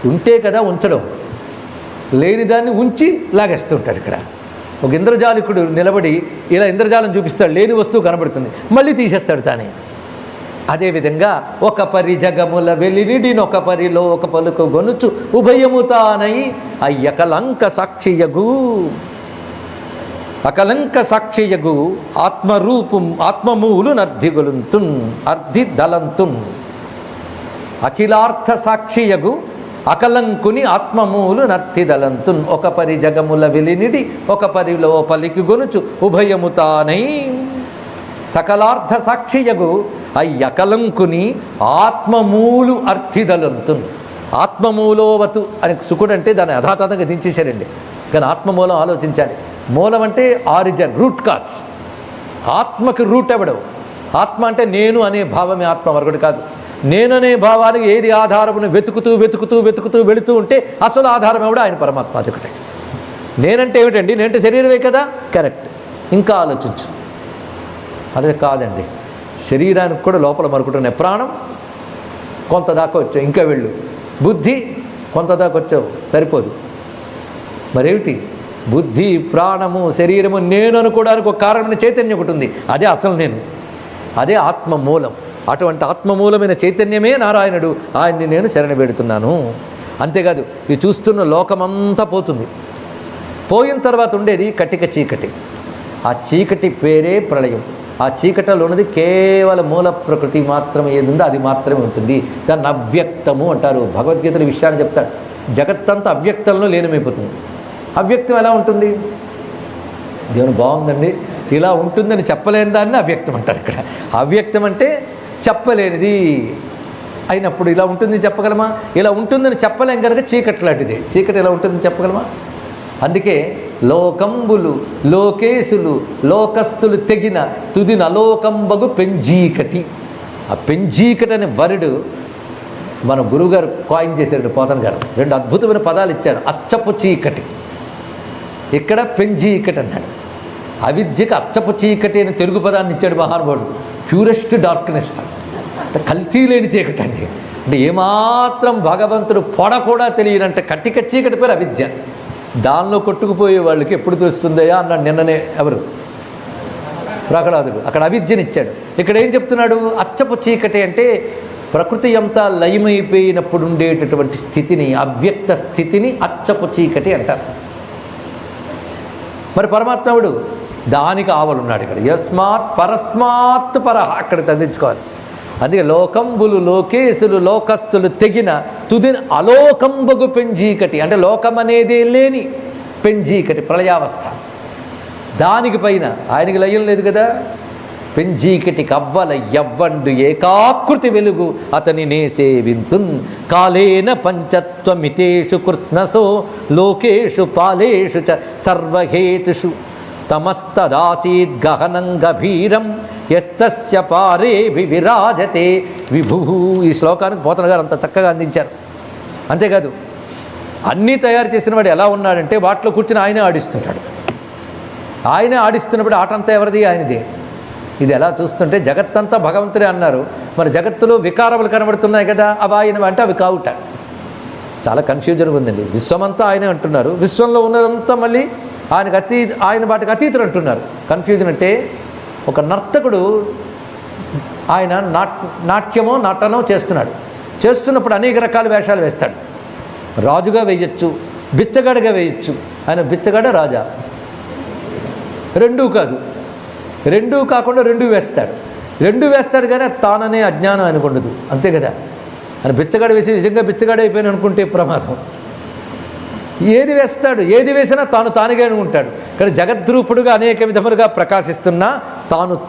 ఉంటే కదా ఉంచడం, లేని దాన్ని ఉంచి లాగేస్తూ ఉంటాడు. ఇక్కడ ఒక ఇంద్రజాలికుడు నిలబడి ఇలా ఇంద్రజాలం చూపిస్తాడు, లేని వస్తువు కనబడుతుంది, మళ్ళీ తీసేస్తాడు తానే. అదేవిధంగా ఒక పరి జగముల వెలినిడినొక పరిలో ఒక పలుకు గొనుచు ఉభయము తానై అయ్యకలంక సాక్షియగు. అకలంక సాక్షియగు ఆత్మరూపం ఆత్మమూలు నర్ధిగులుంతున్ అర్ధి దళంతున్. అఖిలార్థ సాక్షియగు అకలంకుని ఆత్మమూలు నర్తిదలంతున్. ఒక పరి జగముల వెలినిడి ఒక పరిలో పలికి గొనుచు ఉభయము తానై సకలార్థ సాక్షియగు అయ్యకలంకుని ఆత్మమూలు అర్థిదలంతున్. ఆత్మమూలోవతు అని సుకుడు అంటే దాన్ని యథాతథంగా దించేశారండి. కానీ ఆత్మమూలం ఆలోచించాలి. మూలం అంటే ఆరిజిన్, రూట్ కాజ్. ఆత్మకి రూట్ ఎవడవు? ఆత్మ అంటే నేను అనే భావమే ఆత్మ, మరొకటి కాదు. నేననే భావానికి ఏది ఆధారమును వెతుకుతూ వెతుకుతూ వెతుకుతూ వెళుతూ ఉంటే అసలు ఆధారం ఎవడో ఆయన పరమాత్మ. అదొకటే. నేనంటే ఏమిటండి? నేనంటే శరీరమే కదా, కరెక్ట్. ఇంకా ఆలోచించు. అదే కాదండి, శరీరానికి కూడా లోపల మరొకటి ప్రాణం కొంత దాకా వచ్చావు, ఇంకా వెళ్ళు. బుద్ధి కొంత దాకా వచ్చావు, సరిపోదు. మరేమిటి? బుద్ధి, ప్రాణము, శరీరము నేను అనుకోవడానికి ఒక కారణమైన చైతన్యం ఒకటి ఉంది. అదే అసలు నేను, అదే ఆత్మ మూలం. అటువంటి ఆత్మమూలమైన చైతన్యమే నారాయణుడు. ఆయన్ని నేను శరణ వేడుతున్నాను. అంతేకాదు, ఇది చూస్తున్న లోకమంతా పోతుంది. పోయిన తర్వాత ఉండేది కటిక చీకటి. ఆ చీకటి పేరే ప్రళయం. ఆ చీకటిలో ఉన్నది కేవలం మూల ప్రకృతి మాత్రమే. ఏది ఉందో అది మాత్రమే ఉంటుంది. దాన్ని అవ్యక్తము అంటారు. భగవద్గీతలో విషయాన్ని చెప్తాడు. జగత్తంతా అవ్యక్తంలో లీనమైపోతుంది. అవ్యక్తం ఎలా ఉంటుంది? దేవుని బాగుందండి, ఇలా ఉంటుందని చెప్పలేని దాన్ని అవ్యక్తం అంటారు. ఇక్కడ అవ్యక్తం అంటే చెప్పలేనిది అయినప్పుడు ఇలా ఉంటుందని చెప్పగలమా? ఇలా ఉంటుందని చెప్పలేం కనుక చీకటి లాంటిది. చీకటి ఇలా ఉంటుందని చెప్పగలమా? అందుకే లోకంబులు లోకేశులు లోకస్తులు తెగిన తుదిన అలోకంబగు పెంజీకటి. ఆ పెంజీకటి అనే వర్డ్ మన గురువుగారు కాయిన్ చేశారు, పోతన గారు. రెండు అద్భుతమైన పదాలు ఇచ్చారు. అచ్చపు చీకటి, ఇక్కడ పెంజీకటి అన్నాడు. అవిద్యకి అచ్చపు చీకటి అని తెలుగు పదాన్ని ఇచ్చాడు మహానుభావుడు. ప్యూరెస్ట్ డార్క్నెస్ అంటే కల్తీ లేని చీకటి అండి. అంటే ఏమాత్రం భగవంతుడు పొడ కూడా తెలియనంటే కట్టిక చీకటి పేరు అవిద్య. దానిలో కొట్టుకుపోయే వాళ్ళకి ఎప్పుడు తెలుస్తుందయా అన్నాడు నిన్ననే ఎవరు, ప్రహ్లాదుడు. అక్కడ అవిద్యనిచ్చాడు. ఇక్కడ ఏం చెప్తున్నాడు? అచ్చపు చీకటి అంటే ప్రకృతి అంతా లయమైపోయినప్పుడు ఉండేటటువంటి స్థితిని, అవ్యక్త స్థితిని అచ్చపు చీకటి అంటారు. మరి పరమాత్ముడు దానికి ఆవలున్నాడు. ఇక్కడ యస్మాత్ పరస్మాత్ పర అక్కడికి అందించుకోవాలి. అందుకే లోకంబులు లోకేశులు లోకస్తులు తెగిన తుదిన అలోకంబగు పెంజీకటి అంటే లోకం అనేది లేని పెంజీకటి ప్రళయావస్థ. దానికి పైన ఆయనకి లయం లేదు కదా. పెంజీకటి కవ్వల యవ్వండు ఏకాకృతి వెలుగు అతని నేసే వింతున్ కాలేన పంచత్వమితేషు కృష్ణసో లోకేషు పాలేషు చ సర్వహేతుషు తమస్తదాసీద్ గహనం గభీరం యస్తస్య పారే విరాజతే విభు. ఈ శ్లోకానికి పోతన గారు అంత చక్కగా అందించారు. అంతేకాదు, అన్నీ తయారు చేసిన వాడు ఎలా ఉన్నాడంటే వాటిలో కూర్చుని ఆయనే ఆడిస్తుంటాడు. ఆయనే ఆడిస్తున్నప్పుడు ఆట అంతా ఎవరిది? ఆయనదే. ఇది ఎలా చూస్తుంటే జగత్తంతా భగవంతుడే అన్నారు. మరి జగత్తులో వికారములు కనబడుతున్నాయి కదా, అవి ఆయన అంటే అవి కావుట. చాలా కన్ఫ్యూజన్గా ఉందండి. విశ్వమంతా ఆయనే అంటున్నారు, విశ్వంలో ఉన్నదంతా మళ్ళీ ఆయన వాటికి అతీతులు అంటున్నారు. కన్ఫ్యూజన్ అంటే ఒక నర్తకుడు ఆయన నాట్యమో నటనో చేస్తున్నప్పుడు అనేక రకాల వేషాలు వేస్తాడు. రాజుగా వేయచ్చు, బిచ్చగాడిగా వేయచ్చు. ఆయన బిచ్చగాడ రాజా రెండూ కాదు, రెండూ కాకుండా రెండు వేస్తాడు కానీ తాననే అజ్ఞానం ఆయనకు ఉండదు. అంతే కదా. ఆయన బిచ్చగాడు వేసి నిజంగా బిచ్చగాడు అయిపోయిన అనుకుంటే ప్రమాదం. ఏది వేసినా తానుగా ఉంటాడు. కానీ జగద్రూపుడుగా అనేక విధములుగా ప్రకాశిస్తున్నా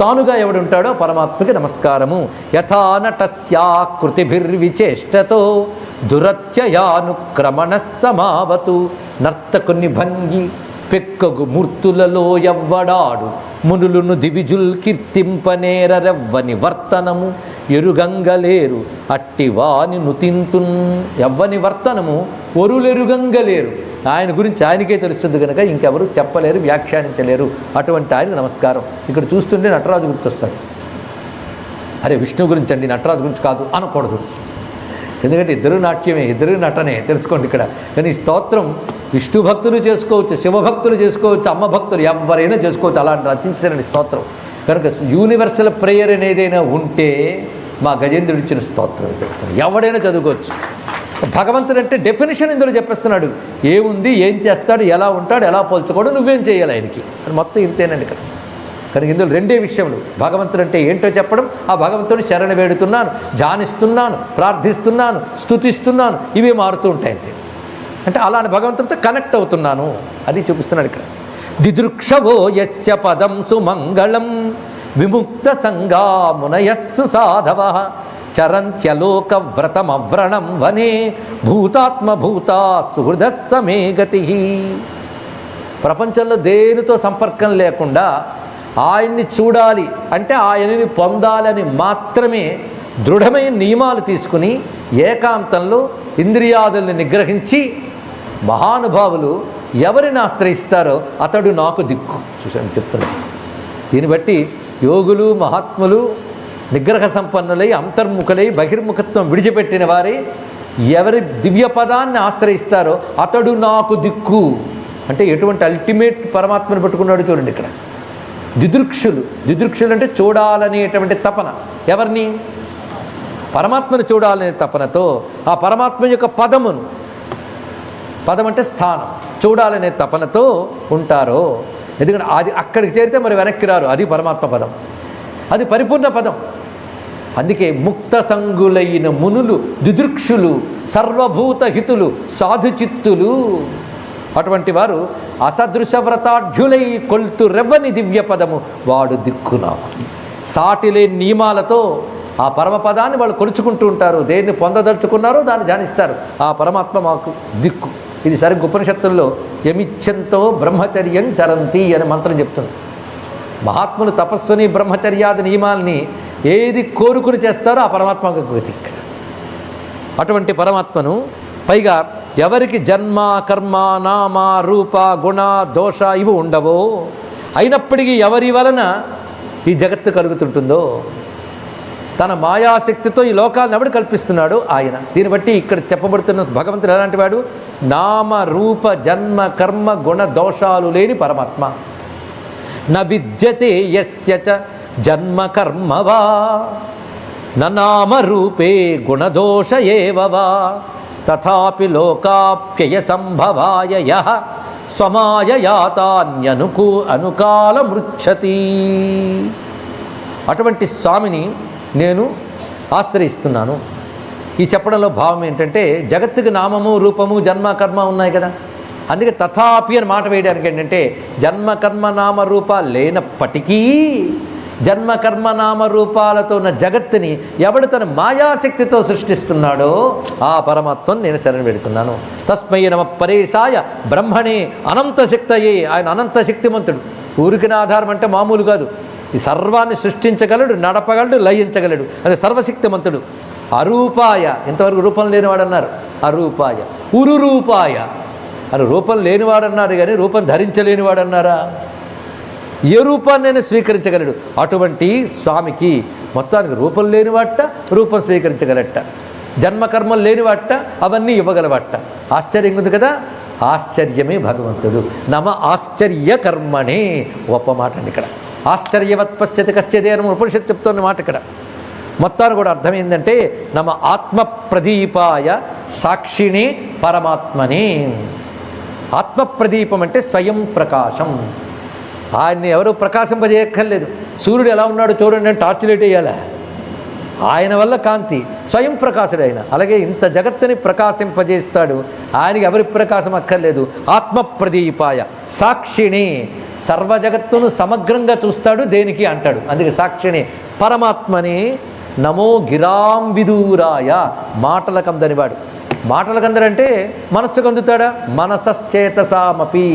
తానుగా ఎవడుంటాడో పరమాత్మకి నమస్కారము. యథానటస్యాకృతిభిర్విచేష్టతో దురత్యయానుక్రమణ సమావతు. నర్తకుని భంగి పెక్కగు మూర్తులలో ఎవ్వడాడు మునులును దివిజుల్ కీర్తింపనేరరెవ్వని వర్తనము ఎరుగంగలేరు అట్టి వాని నుతింతున్. ఎవ్వని వర్తనము ఒరులెరుగంగలేరు. ఆయన గురించి ఆయనకే తెలుస్తుంది కనుక ఇంకెవరు చెప్పలేరు, వ్యాఖ్యానించలేరు. అటువంటి ఆయనకు నమస్కారం. ఇక్కడ చూస్తుంటే నటరాజు గుర్తొస్తాడు. అరే విష్ణు గురించి అండి, నటరాజు గురించి కాదు అనకూడదు. ఎందుకంటే ఇద్దరు నాట్యమే, ఇద్దరు నటనే, తెలుసుకోండి ఇక్కడ. కానీ ఈ స్తోత్రం విష్ణు భక్తులు చేసుకోవచ్చు, శివభక్తులు చేసుకోవచ్చు, అమ్మ భక్తులు ఎవరైనా చేసుకోవచ్చు. అలాంటి రచించారండి స్తోత్రం. కనుక యూనివర్సల్ ప్రేయర్ అనేదైనా ఉంటే మా గజేంద్రుడు ఇచ్చిన స్తోత్రం తెలుసుకోండి. ఎవడైనా చదువుకోవచ్చు. భగవంతుడు అంటే డెఫినేషన్ ఇందులో చెప్పేస్తున్నాడు. ఏముంది, ఏం చేస్తాడు, ఎలా ఉంటాడు, ఎలా పోల్చుకోడు, నువ్వేం చేయాలి ఆయనకి అని మొత్తం ఇంతేనండి ఇక్కడ. కనుక ఇందులో రెండే విషయములు. భగవంతుడు అంటే ఏంటో చెప్పడం, ఆ భగవంతుడిని శరణ వేడుతున్నాను, ధ్యానిస్తున్నాను, ప్రార్థిస్తున్నాను, స్తుతిస్తున్నాను, ఇవే మారుతూ ఉంటాయి అంతే. అంటే అలాంటి భగవంతుడితో కనెక్ట్ అవుతున్నాను, అది చూపిస్తున్నాడు ఇక్కడ. దిదృక్షవో యస్య పదం సుమంగళం విముక్త సంగా మునయస్సు సాధవ చరంత్యలోక వ్రతమవ్రణం వనే భూతాత్మభూతా సుహృద సమే గతి. ప్రపంచంలో దేనితో సంపర్కం లేకుండా ఆయన్ని చూడాలి అంటే ఆయనని పొందాలని మాత్రమే దృఢమైన నియమాలు తీసుకుని ఏకాంతంలో ఇంద్రియాదుల్ని నిగ్రహించి మహానుభావులు ఎవరిని ఆశ్రయిస్తారో అతడు నాకు దిక్కు. చూసాను చెప్తున్నాను. దీన్ని బట్టి యోగులు మహాత్ములు నిగ్రహ సంపన్నులై అంతర్ముఖులై బహిర్ముఖత్వం విడిచిపెట్టిన వారే ఎవరి దివ్య పదాన్ని ఆశ్రయిస్తారో అతడు నాకు దిక్కు అంటే ఎటువంటి అల్టిమేట్ పరమాత్మను పట్టుకున్నాడు చూడండి ఇక్కడ. దిదృక్షులు అంటే చూడాలనేటువంటి తపన. ఎవరిని? పరమాత్మను చూడాలనే తపనతో ఆ పరమాత్మ యొక్క పదమును, పదం అంటే స్థానం, చూడాలనే తపనతో ఉంటారో. ఎందుకంటే అది అక్కడికి చేరితే మరి వెనక్కి రారు. అది పరమాత్మ పదం, అది పరిపూర్ణ పదం. అందుకే ముక్త సంగులైన మునులు దిదృక్షులు, సర్వభూత హితులు, సాధుచిత్తులు, అటువంటి వారు అసదృశ వ్రతాఢ్యులై కొల్తు రెవ్వని దివ్య పదము వాడు దిక్కు నాకు. సాటిలే నియమాలతో ఆ పరమపదాన్ని వాళ్ళు కొలుచుకుంటూ ఉంటారు. దేన్ని పొందదలుచుకున్నారో దాన్ని ధ్యానిస్తారు. ఆ పరమాత్మ మాకు దిక్కు. ఇది సరిగ్గా ఉపనిషత్తుల్లో యమిచ్చంతో బ్రహ్మచర్యం చరంతి అనే మంత్రం చెప్తుంది. మహాత్ములు తపస్సుని బ్రహ్మచర్యాది నియమాల్ని ఏది కోరుకుని చేస్తారో ఆ పరమాత్మకు గతి. అటువంటి పరమాత్మను పైగా ఎవరికి జన్మ కర్మ నామ రూప గుణ దోష ఇవి ఉండవో, అయినప్పటికీ ఎవరి వలన ఈ జగత్తు కలుగుతుంటుందో తన మాయాశక్తితో ఈ లోకాలను ఎవడు కల్పిస్తున్నాడు ఆయన. దీన్ని బట్టి ఇక్కడ చెప్పబడుతున్న భగవంతుడు ఎలాంటి వాడు? నామ రూప జన్మ కర్మ గుణ దోషాలు లేని పరమాత్మ. న విద్యతే యస్య చ జన్మ కర్మవా నామ రూపే గుణదోష ఏవ వా తథాపి లోకాప్యయ సంభవాయ యః అనుకాల మృచ్చతి. అటువంటి స్వామిని నేను ఆశ్రయిస్తున్నాను. ఈ చెప్పడంలో భావం ఏంటంటే జగత్తుకి నామము రూపము జన్మ కర్మ ఉన్నాయి కదా, అందుకే తథాపి అని మాట వేయడానికి ఏంటంటే జన్మకర్మ నామ రూపాలు లేనప్పటికీ జన్మకర్మ నామ రూపాలతో ఉన్న జగత్తుని ఎవడు తన మాయాశక్తితో సృష్టిస్తున్నాడో ఆ పరమాత్మను నేను శరణు పెడుతున్నాను. తస్మై నమ పరేశాయ బ్రహ్మణే అనంత శక్తయే. ఆయన అనంత శక్తిమంతుడు. ఊరికిన ఆధారం అంటే మామూలు కాదు. ఈ సర్వాన్ని సృష్టించగలడు, నడపగలడు, లయించగలడు. అది సర్వశక్తిమంతుడు. అరూపాయ, ఇంతవరకు రూపం లేనివాడు అన్నారు. అరూపాయ ఉరురూపాయ అని రూపం లేనివాడన్నారు కానీ రూపం ధరించలేనివాడు అన్నారా? ఏ రూపాన్నైనా స్వీకరించగలడు. అటువంటి స్వామికి మొత్తానికి రూపం లేనివాట, రూపం స్వీకరించగలట, జన్మకర్మం లేనివాట, అవన్నీ ఇవ్వగలవాట. ఆశ్చర్యం ఉంది కదా. ఆశ్చర్యమే భగవంతుడు. నమ ఆశ్చర్య కర్మణే. గొప్ప మాట అండి ఇక్కడ. ఆశ్చర్యవత్ పశ్యతి కశ్చిదే అని ఉపనిషత్తు చెప్తున్న మాట ఇక్కడ. మొత్తాన్ని కూడా అర్థం ఏంటంటే నమ ఆత్మ ప్రదీపాయ సాక్షిణే పరమాత్మనే. ఆత్మప్రదీపం అంటే స్వయం ప్రకాశం. ఆయన్ని ఎవరు ప్రకాశింపజేయక్కర్లేదు. సూర్యుడు ఎలా ఉన్నాడు చూడండి అంటే టార్చ్ లైట్ వేయాలా? ఆయన వల్ల కాంతి, స్వయం ప్రకాశుడు ఆయన. అలాగే ఇంత జగత్తుని ప్రకాశింపజేస్తాడు. ఆయనకి ఎవరి ప్రకాశం అక్కర్లేదు. ఆత్మప్రదీపాయ సాక్షిణి, సర్వ జగత్తును సమగ్రంగా చూస్తాడు. దేనికి అంటాడు. అందుకే సాక్షిణి పరమాత్మని. నమో గిరాం విదూరాయ, మాటలకు అందనివాడు. మాటలకు అందరంటే మనస్సుకు అందుతాడా? మనసశ్చేతసామపి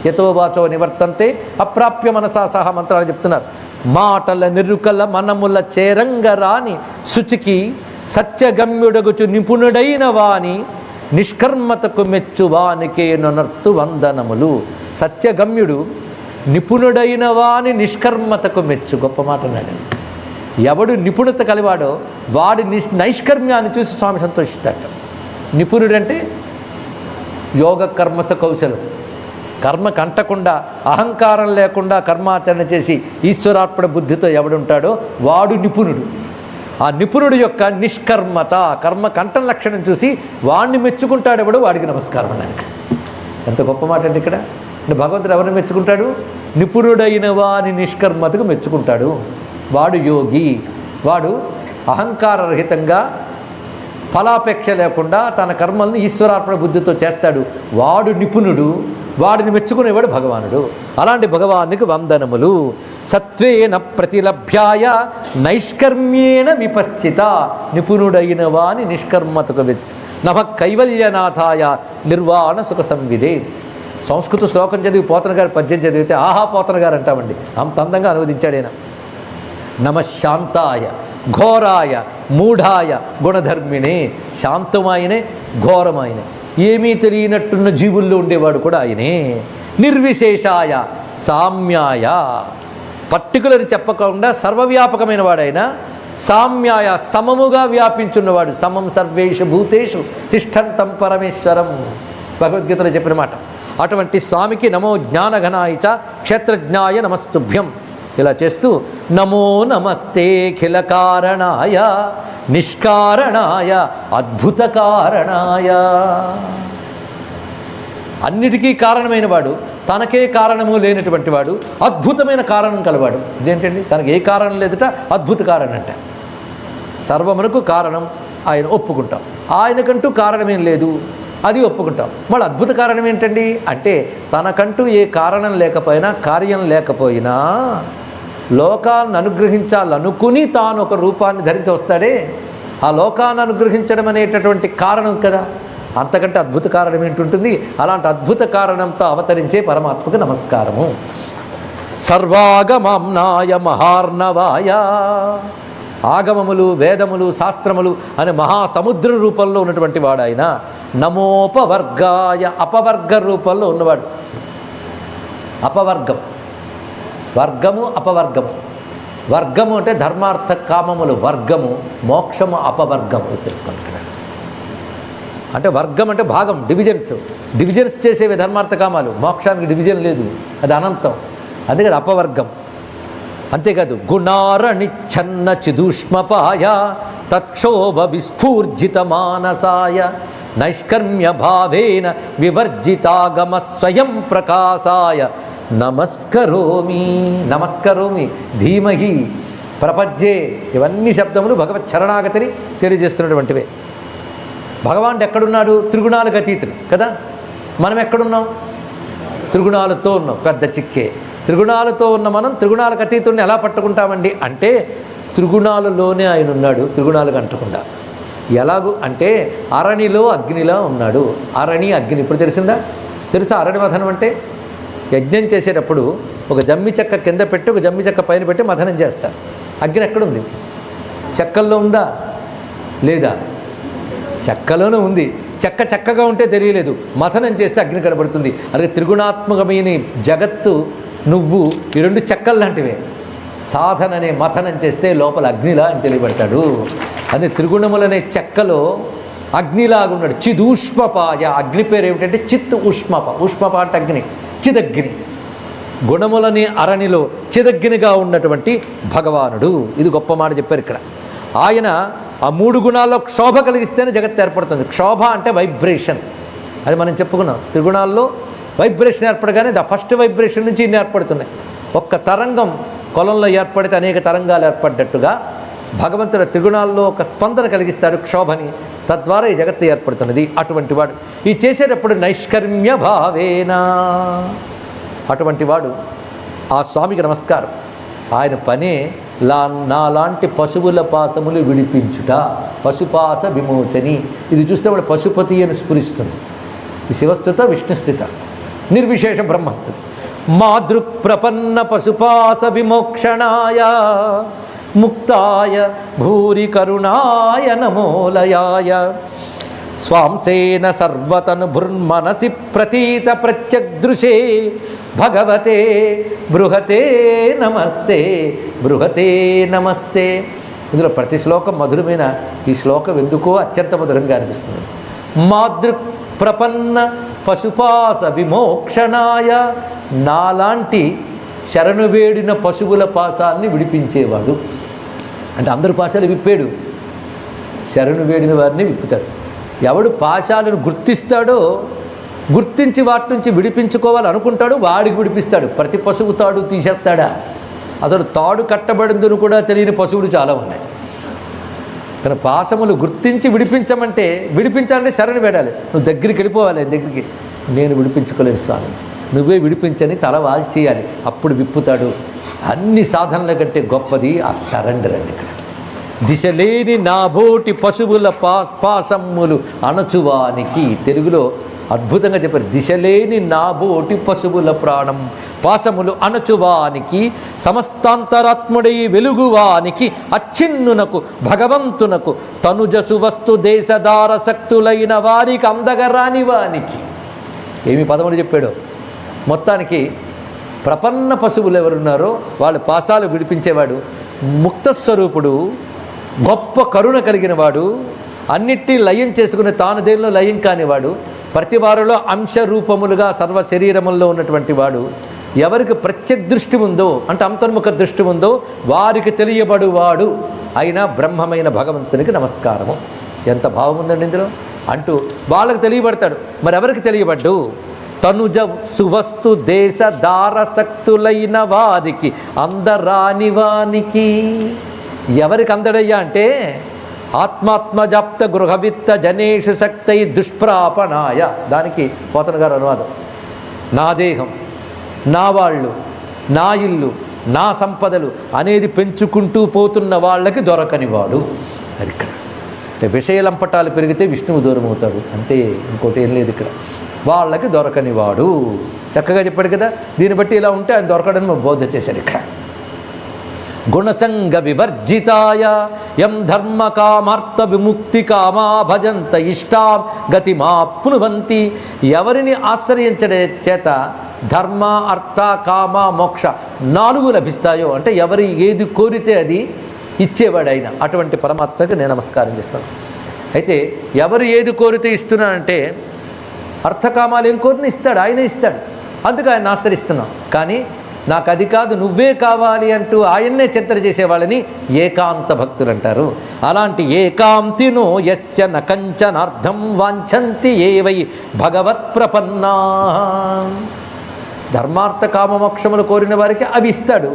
యతో వాచో నివర్తంతే అప్రాప్య మనసా సహా మంత్రాలు చెప్తున్నారు. మాటల నిరుకల మనముల చేరంగరాని శుచికి సత్యగమ్యుడగుచు నిపుణుడైన వాని నిష్కర్మతకు మెచ్చు వానికే నొనర్తు వందనములు. సత్యగమ్యుడు నిపుణుడైన వాని నిష్కర్మతకు మెచ్చు. గొప్ప మాట అన్నాడు. ఎవడు నిపుణత కలివాడో వాడి నైష్కర్మ్యాన్ని చూసి స్వామి సంతోషిస్తాడు. నిపుణుడంటే యోగ కర్మస కౌశలం. కర్మ కంటకుండా అహంకారం లేకుండా కర్మాచరణ చేసి ఈశ్వరార్పణ బుద్ధితో ఎవడుంటాడో వాడు నిపుణుడు. ఆ నిపుణుడు యొక్క నిష్కర్మత, కర్మ కంఠం లక్షణం చూసి వాడిని మెచ్చుకుంటాడు ఎవడు, వాడికి నమస్కారం అన్నాడు. ఎంత గొప్ప మాట అండి ఇక్కడ. భగవంతుడు ఎవరిని మెచ్చుకుంటాడు? నిపుణుడైన వాని నిష్కర్మతకు మెచ్చుకుంటాడు. వాడు యోగి. వాడు అహంకారరహితంగా ఫలాపేక్ష లేకుండా తన కర్మల్ని ఈశ్వరార్పణ బుద్ధితో చేస్తాడు. వాడు నిపుణుడు. వాడిని మెచ్చుకునేవాడు భగవానుడు. అలాంటి భగవానికి వందనములు. సత్వేన ప్రతిలభ్యాయ నైష్కర్మ్యేన విపశ్చిత. నిపుణుడైన వాని నిష్కర్మతకు వెచ్చు. నమ కైవల్యనాథాయ నిర్వాణ సుఖ సంవిదే. సంస్కృత శ్లోకం చదివి పోతన గారి పద్యం చదివితే ఆహా పోతన గారు అంటామండి. అంత అందంగా అనువదించాడు ఆయన. నమ శాంతాయ ఘోరాయ మూఢాయ గుణధర్మిణే. శాంతమాయనే, ఘోరమాయనే, ఏమీ తెలియనట్టున్న జీవుల్లో ఉండేవాడు కూడా ఆయనే. నిర్విశేషాయ సామ్యాయ. పర్టికులర్ చెప్పకుండా సర్వవ్యాపకమైన వాడైన. సామ్యాయ సమముగా వ్యాపించున్నవాడు. సమం సర్వేషు భూతేషు తిష్టంతం పరమేశ్వరం భగవద్గీతలో చెప్పిన మాట. అటువంటి స్వామికి నమో జ్ఞానఘనాయ చ క్షేత్రజ్ఞాయ నమస్తుభ్యం. ఇలా చేస్తూ నమో నమస్తే ఖిల కారణాయ నిష్కారణాయ అద్భుత కారణాయ. అన్నిటికీ కారణమైన వాడు, తనకే కారణము లేనటువంటి వాడు, అద్భుతమైన కారణం కలవాడు. ఇదేంటండి, తనకి ఏ కారణం లేదుట, అద్భుత కారణం అంట. సర్వమునకు కారణం ఆయన ఒప్పుకుంటాం. ఆయనకంటూ కారణమేం లేదు, అది ఒప్పుకుంటాం. మళ్ళీ అద్భుత కారణం ఏంటండి అంటే, తనకంటూ ఏ కారణం లేకపోయినా, కార్యం లేకపోయినా లోకాన్ని అనుగ్రహించాలనుకుని తాను ఒక రూపాన్ని ధరించి వస్తాడే, ఆ లోకాన్ని అనుగ్రహించడం అనేటటువంటి కారణం కదా. అంతకంటే అద్భుత కారణం ఏంటుంటుంది? అలాంటి అద్భుత కారణంతో అవతరించే పరమాత్మకు నమస్కారము. సర్వాగమాంనాయ మహార్ణవాయ. ఆగమములు, వేదములు, శాస్త్రములు అనే మహాసముద్ర రూపంలో ఉన్నటువంటి వాడు ఆయన. నమోపవర్గాయ. అపవర్గ రూపంలో ఉన్నవాడు. అపవర్గం, వర్గము, అపవర్గము. వర్గము అంటే ధర్మార్థ కామములు వర్గము, మోక్షము అపవర్గము. తెలుసుకుంటున్నాడు. అంటే వర్గం అంటే భాగం, డివిజన్స్ చేసేవి ధర్మార్థ కామాలు. మోక్షానికి డివిజన్ లేదు, అది అనంతం. అందుకే అది అపవర్గం. అంతేకాదు గుణారణిచ్ఛన్న చిదూష్మపాయ తత్క్షోభ విస్ఫూర్జిత మానసాయ నైష్కర్మ్య భావేన వివర్జితాగమ స్వయం ప్రకాశాయ నమస్కరోమి. నమస్కరోమి, ధీమహి, ప్రపజ్యే, ఇవన్నీ శబ్దములు భగవత్ చరణాగతిని తెలియజేస్తున్నటువంటివే. భగవానుడు ఎక్కడున్నాడు? త్రిగుణాలకు అతీతుడు కదా. మనం ఎక్కడున్నాం? త్రిగుణాలతో ఉన్నాం. పెద్ద చిక్కే. త్రిగుణాలతో ఉన్న మనం త్రిగుణాలకు అతీతుడిని ఎలా పట్టుకుంటామండి అంటే, త్రిగుణాలలోనే ఆయన ఉన్నాడు, త్రిగుణాలకు అంటకుండా. ఎలాగూ అంటే అరణిలో అగ్నిలా ఉన్నాడు. అరణి, అగ్ని ఇప్పుడు తెలిసిందా? తెలుసా అరణి మథనం అంటే? యజ్ఞం చేసేటప్పుడు ఒక జమ్మి చెక్క కింద పెట్టి ఒక జమ్మి చెక్క పైన పెట్టి మథనం చేస్తారు. అగ్ని ఎక్కడుంది? చెక్కల్లో ఉందా? లేదా? చెక్కలోనే ఉంది. చెక్క చక్కగా ఉంటే తెలియలేదు, మథనం చేస్తే అగ్ని కనబడుతుంది. అలాగే త్రిగుణాత్మకమైన జగత్తు, నువ్వు, ఈ రెండు చెక్కలు లాంటివే. సాధననే మథనం చేస్తే లోపల అగ్నిలా అని తెలియబడతాడు. అదే త్రిగుణములనే చెక్కలో అగ్నిలాగున్నాడు. చిదూష్మపాయ. అగ్ని పేరు ఏమిటంటే చిత్ ఉష్మప. ఉష్మప అంటే అగ్ని, చిదగ్ని. గుణములని అరణిలో చిదగ్నిగా ఉన్నటువంటి భగవానుడు. ఇది గొప్ప మాట చెప్పారు ఇక్కడ. ఆయన ఆ మూడు గుణాల్లో క్షోభ కలిగిస్తేనే జగత్తు ఏర్పడుతుంది. క్షోభ అంటే వైబ్రేషన్. అది మనం చెప్పుకున్నాం. త్రిగుణాల్లో వైబ్రేషన్ ఏర్పడగానే ఫస్ట్ వైబ్రేషన్ నుంచి ఇన్ని ఏర్పడుతున్నాయి. ఒక్క తరంగం కొలంలో ఏర్పడితే అనేక తరంగాలు ఏర్పడ్డట్టుగా భగవంతుడు త్రిగుణాల్లో ఒక స్పందన కలిగిస్తాడు, క్షోభని. తద్వారా ఈ జగత్తు ఏర్పడుతున్నది. అటువంటి వాడు ఈ చేసేటప్పుడు నైష్కర్మ్య భావేనా. అటువంటి వాడు ఆ స్వామికి నమస్కారం. ఆయన పనే నాలాంటి పశువుల పాసములు విడిపించుట, పశుపాస విమోచని. ఇది చూస్తే వాడు పశుపతి అని స్ఫురిస్తుంది. ఈ శివస్థిత, విష్ణుస్థిత, నిర్విశేష బ్రహ్మస్థితి. మాదృక్ ప్రపన్న పశుపాస విమోక్షణాయ ముక్తాయ భూరి కరుణాయ నమోలయాయ స్వాంసేన సర్వతను భృన్మనసి ప్రతీత ప్రత్యగ్దృశే భగవతే బృహతే నమస్తే బృహతే నమస్తే. ఇందులో ప్రతి శ్లోకం మధురమైన ఈ శ్లోకం ఎందుకో అత్యంత మధురంగా అనిపిస్తుంది. మాదృక్ ప్రపన్న పశుపాస విమోక్షణాయ, నాలాంటి శరణు వేడిన పశువుల పాసాన్ని విడిపించేవాడు. అంటే అందరు పాశాలు విప్పాడు, శరణు వేడిన వారిని విప్పుతాడు. ఎవడు పాశాలను గుర్తిస్తాడో, గుర్తించి వాటి నుంచి విడిపించుకోవాలి అనుకుంటాడో వాడికి విడిపిస్తాడు. ప్రతి పశువు తాడు తీసేస్తాడా? అసలు తాడు కట్టబడిందని కూడా తెలియని పశువులు చాలా ఉన్నాయి. కానీ పాశములు గుర్తించి విడిపించమంటే, విడిపించాలంటే శరణు వేడాలి. నువ్వు దగ్గరికి వెళ్ళిపోవాలి, దగ్గరికి. నేను విడిపించుకోలేను స్వామి, నువ్వే విడిపించని తల వాల్చేయాలి, అప్పుడు విప్పుతాడు. అన్ని సాధనల కంటే గొప్పది ఆ సరెండర్ అండి. ఇక్కడ దిశలేని నాబోటి పశువుల పాసమ్ములు అణచువానికి, తెలుగులో అద్భుతంగా చెప్పారు. దిశలేని నాబోటి పశువుల ప్రాణం పాసములు అణచువానికి, సమస్తాంతరాత్ముడై వెలుగువానికి, అచ్చిన్నునకు భగవంతునకు తనుజసు వస్తు దేశదార శక్తులైన వారికి అందగరాని వానికి. ఏమి పదములు చెప్పాడో. మొత్తానికి ప్రపన్న పశువులు ఎవరున్నారో వాళ్ళ పాసాలు విడిపించేవాడు, ముక్తస్వరూపుడు, గొప్ప కరుణ కలిగిన వాడు, అన్నిటి లయం చేసుకుని తాను దేనిలో లయం కానివాడు, ప్రతి వారిలో అంశ రూపములుగా సర్వ శరీరముల్లో ఉన్నటువంటి వాడు, ఎవరికి ప్రత్యక్ దృష్టి ఉందో అంటే అంతర్ముఖ దృష్టి ఉందో వారికి తెలియబడువాడు అయిన బ్రహ్మమైన భగవంతునికి నమస్కారము. ఎంత భావం ఉందండి ఇందులో అంటూ వాళ్ళకి తెలియబడతాడు. మరి ఎవరికి తెలియబడ్డు? తనుజ సువస్తు దేశ దారశక్తులైన వారికి అందరాని వానికి. ఎవరికి అందడయ్యా అంటే ఆత్మాత్మజాప్త గృహవిత్త జనేషు శక్తై దుష్ప్రాపణాయ. దానికి పోతన గారు అనువాదం. నా దేహం, నా వాళ్ళు, నా ఇల్లు, నా సంపదలు అనేది పెంచుకుంటూ పోతున్న వాళ్ళకి దొరకనివాడు. అది ఇక్కడ అంటే విషయలంపటాలు పెరిగితే విష్ణువు దూరం అవుతాడు అంతే, ఇంకోటి ఏం లేదు ఇక్కడ. వాళ్ళకి దొరకనివాడు. చక్కగా చెప్పాడు కదా. దీన్ని బట్టి ఇలా ఉంటే ఆయన దొరకడని బోధ చేశాడు ఇక్కడ. గుణసంగ వివర్జితాయ యం ధర్మ కామార్థ విముక్తి కామా భజంత ఇష్టాం గతి మాప్నువంతి. ఎవరిని ఆశ్రయించడే చేత ధర్మ అర్థ కామ మోక్ష 4 లభిస్తాయో, అంటే ఎవరి ఏది కోరితే అది ఇచ్చేవాడు ఆయన. అటువంటి పరమాత్మకి నేను నమస్కారం చేస్తాను. అయితే ఎవరు ఏది కోరితే ఇస్తున్నానంటే అర్థకామాలు ఏం కోరిన ఇస్తాడు, ఆయన ఇస్తాడు. అందుకు ఆయన ఆశ్రయిస్తున్నాం. కానీ నాకు అది కాదు నువ్వే కావాలి అంటూ ఆయన్నే చింతన చేసేవాళ్ళని ఏకాంత భక్తులు అంటారు. అలాంటి ఏకాంతినో యస్య నకంచనార్థం వాంఛంతి ఏవై భగవత్ ప్రపన్నా. ధర్మార్థ కామమోక్షములు కోరిన వారికి అవి ఇస్తాడు.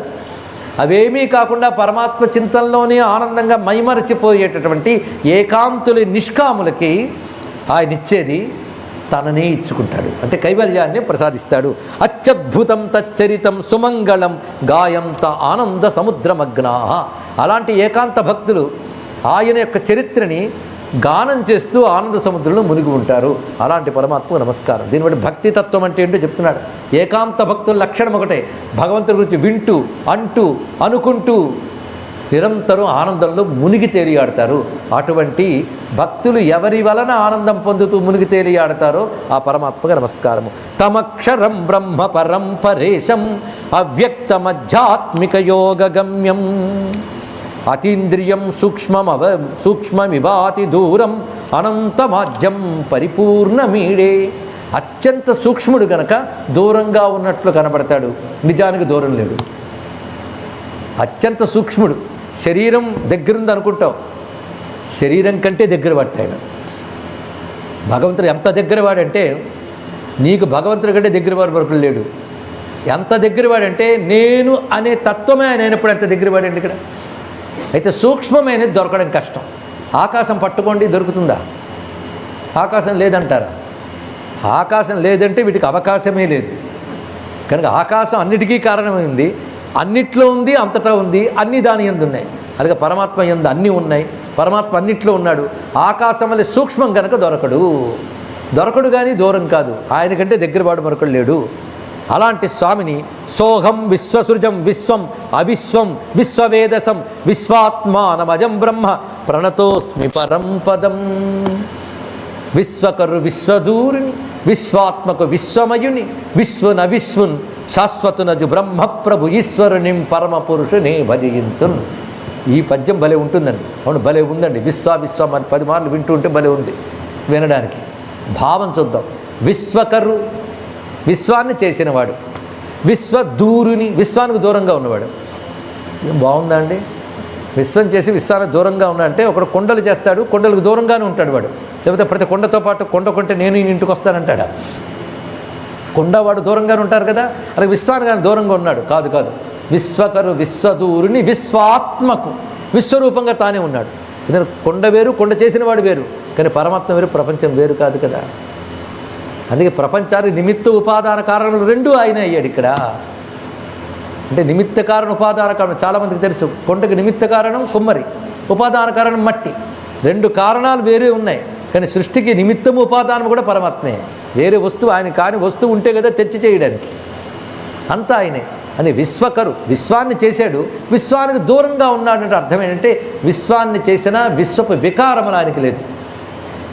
అవేమీ కాకుండా పరమాత్మ చింతనలోనే ఆనందంగా మైమరచిపోయేటటువంటి ఏకాంతుల నిష్కాములకి ఆయన ఇచ్చేది తననే ఇచ్చుకుంటాడు. అంటే కైవల్యాన్ని ప్రసాదిస్తాడు. అత్యద్భుతం తచ్చరితం సుమంగళం గాయంత ఆనంద సముద్రమగ్నా. అలాంటి ఏకాంత భక్తులు ఆయన యొక్క చరిత్రని గానం చేస్తూ ఆనంద సముద్రంలో మునిగి ఉంటారు. అలాంటి పరమాత్మకు నమస్కారం. దీని బట్టి భక్తి తత్వం అంటే ఏంటో చెప్తున్నాడు. ఏకాంత భక్తుల లక్షణం ఒకటే, భగవంతుడి గురించి వింటూ అంటూ అనుకుంటూ నిరంతరం ఆనందంలో మునిగి తేలియాడతారు. అటువంటి భక్తులు ఎవరి వలన ఆనందం పొందుతూ మునిగి తేలియాడతారో ఆ పరమాత్మకు నమస్కారము. తమక్షరం బ్రహ్మ పరం పరేశం అవ్యక్తమధ్యాత్మిక యోగగమ్యం అతీంద్రియం సూక్ష్మమివాతి దూరం అనంతమాజ్యం పరిపూర్ణమీడే. అత్యంత సూక్ష్ముడు గనక దూరంగా ఉన్నట్లు కనబడతాడు, నిజానికి దూరం లేడు. అత్యంత సూక్ష్ముడు. శరీరం దగ్గరుంది అనుకుంటావు, శరీరం కంటే దగ్గర పట్టాడు భగవంతుడు. ఎంత దగ్గరవాడంటే నీకు భగవంతుడి కంటే దగ్గర వాడు వరకు లేడు. ఎంత దగ్గరవాడంటే నేను అనే తత్వమే ఆయన అయినప్పుడు ఎంత దగ్గరవాడండి ఇక్కడ. అయితే సూక్ష్మమైనది దొరకడం కష్టం. ఆకాశం పట్టుకోండి, దొరుకుతుందా? ఆకాశం లేదంటారా? ఆకాశం లేదంటే వీటికి అవకాశమే లేదు. కనుక ఆకాశం అన్నిటికీ కారణమైంది, అన్నిట్లో ఉంది, అంతటా ఉంది, అన్ని దాని యందు ఉన్నాయి. అలాగే పరమాత్మ యందు అన్నీ ఉన్నాయి, పరమాత్మ అన్నిట్లో ఉన్నాడు. ఆకాశం వల్ల సూక్ష్మం కనుక దొరకడు కానీ దూరం కాదు. ఆయన కంటే దగ్గర వాడు మరొకడు లేడు. అలాంటి స్వామిని సోహం విశ్వసృజం విశ్వం అవిశ్వం విశ్వవేదసం విశ్వాత్మానమజం బ్రహ్మ ప్రణతోస్మి పరం పదం. విశ్వకరు విశ్వదూరిని విశ్వాత్మకు విశ్వమయుని విశ్వన్ అవిశ్వన్ శాశ్వతునజు బ్రహ్మప్రభు ఈశ్వరునిం పరమ పురుషుని భజయింతున్. ఈ పద్యం భలే ఉంటుందండి. అవును, భలే ఉందండి. విశ్వం అని 10 మార్లు వింటూ ఉంటే భలే ఉంది వినడానికి. భావం చూద్దాం. విశ్వకరు విశ్వాన్ని చేసినవాడు, విశ్వదూరుని విశ్వానికి దూరంగా ఉన్నవాడు. బాగుందా అండి? విశ్వం చేసి విశ్వానికి దూరంగా ఉన్నాడంటే ఒకడు కొండలు చేస్తాడు, కొండలకు దూరంగానే ఉంటాడు వాడు. లేకపోతే ప్రతి కొండతో పాటు కొండ కొంటే నేను ఈ ఇంటికి వస్తానంటాడా? కొండవాడు దూరంగానే ఉంటారు కదా, అలాగే విశ్వానికి ఆయన దూరంగా ఉన్నాడు. కాదు కాదు, విశ్వకరు విశ్వదూరుని విశ్వాత్మకు విశ్వరూపంగా తానే ఉన్నాడు. ఎందుకంటే కొండ వేరు, కొండ చేసిన వాడు వేరు, కానీ పరమాత్మ వేరు, ప్రపంచం వేరు కాదు కదా. అందుకే ప్రపంచానికి నిమిత్త ఉపాదాన కారణాలు 2 ఆయన అయ్యాడు ఇక్కడ. అంటే నిమిత్త కారణం ఉపాదాన కారణం చాలామందికి తెలుసు. కొండకి నిమిత్త కారణం కుమ్మరి, ఉపాదాన కారణం మట్టి. 2 కారణాలు వేరే ఉన్నాయి, కానీ సృష్టికి నిమిత్తము ఉపాదానం కూడా పరమాత్మే. వేరే వస్తువు ఆయన కాని వస్తువు ఉంటే కదా తెచ్చి చేయడానికి, అంతా ఆయనే. అని విశ్వకరు విశ్వాన్ని చేశాడు, విశ్వానికి దూరంగా ఉన్నాడంటే అర్థం ఏంటంటే విశ్వాన్ని చేసినా విశ్వపు వికారములు ఆయనకి లేదు.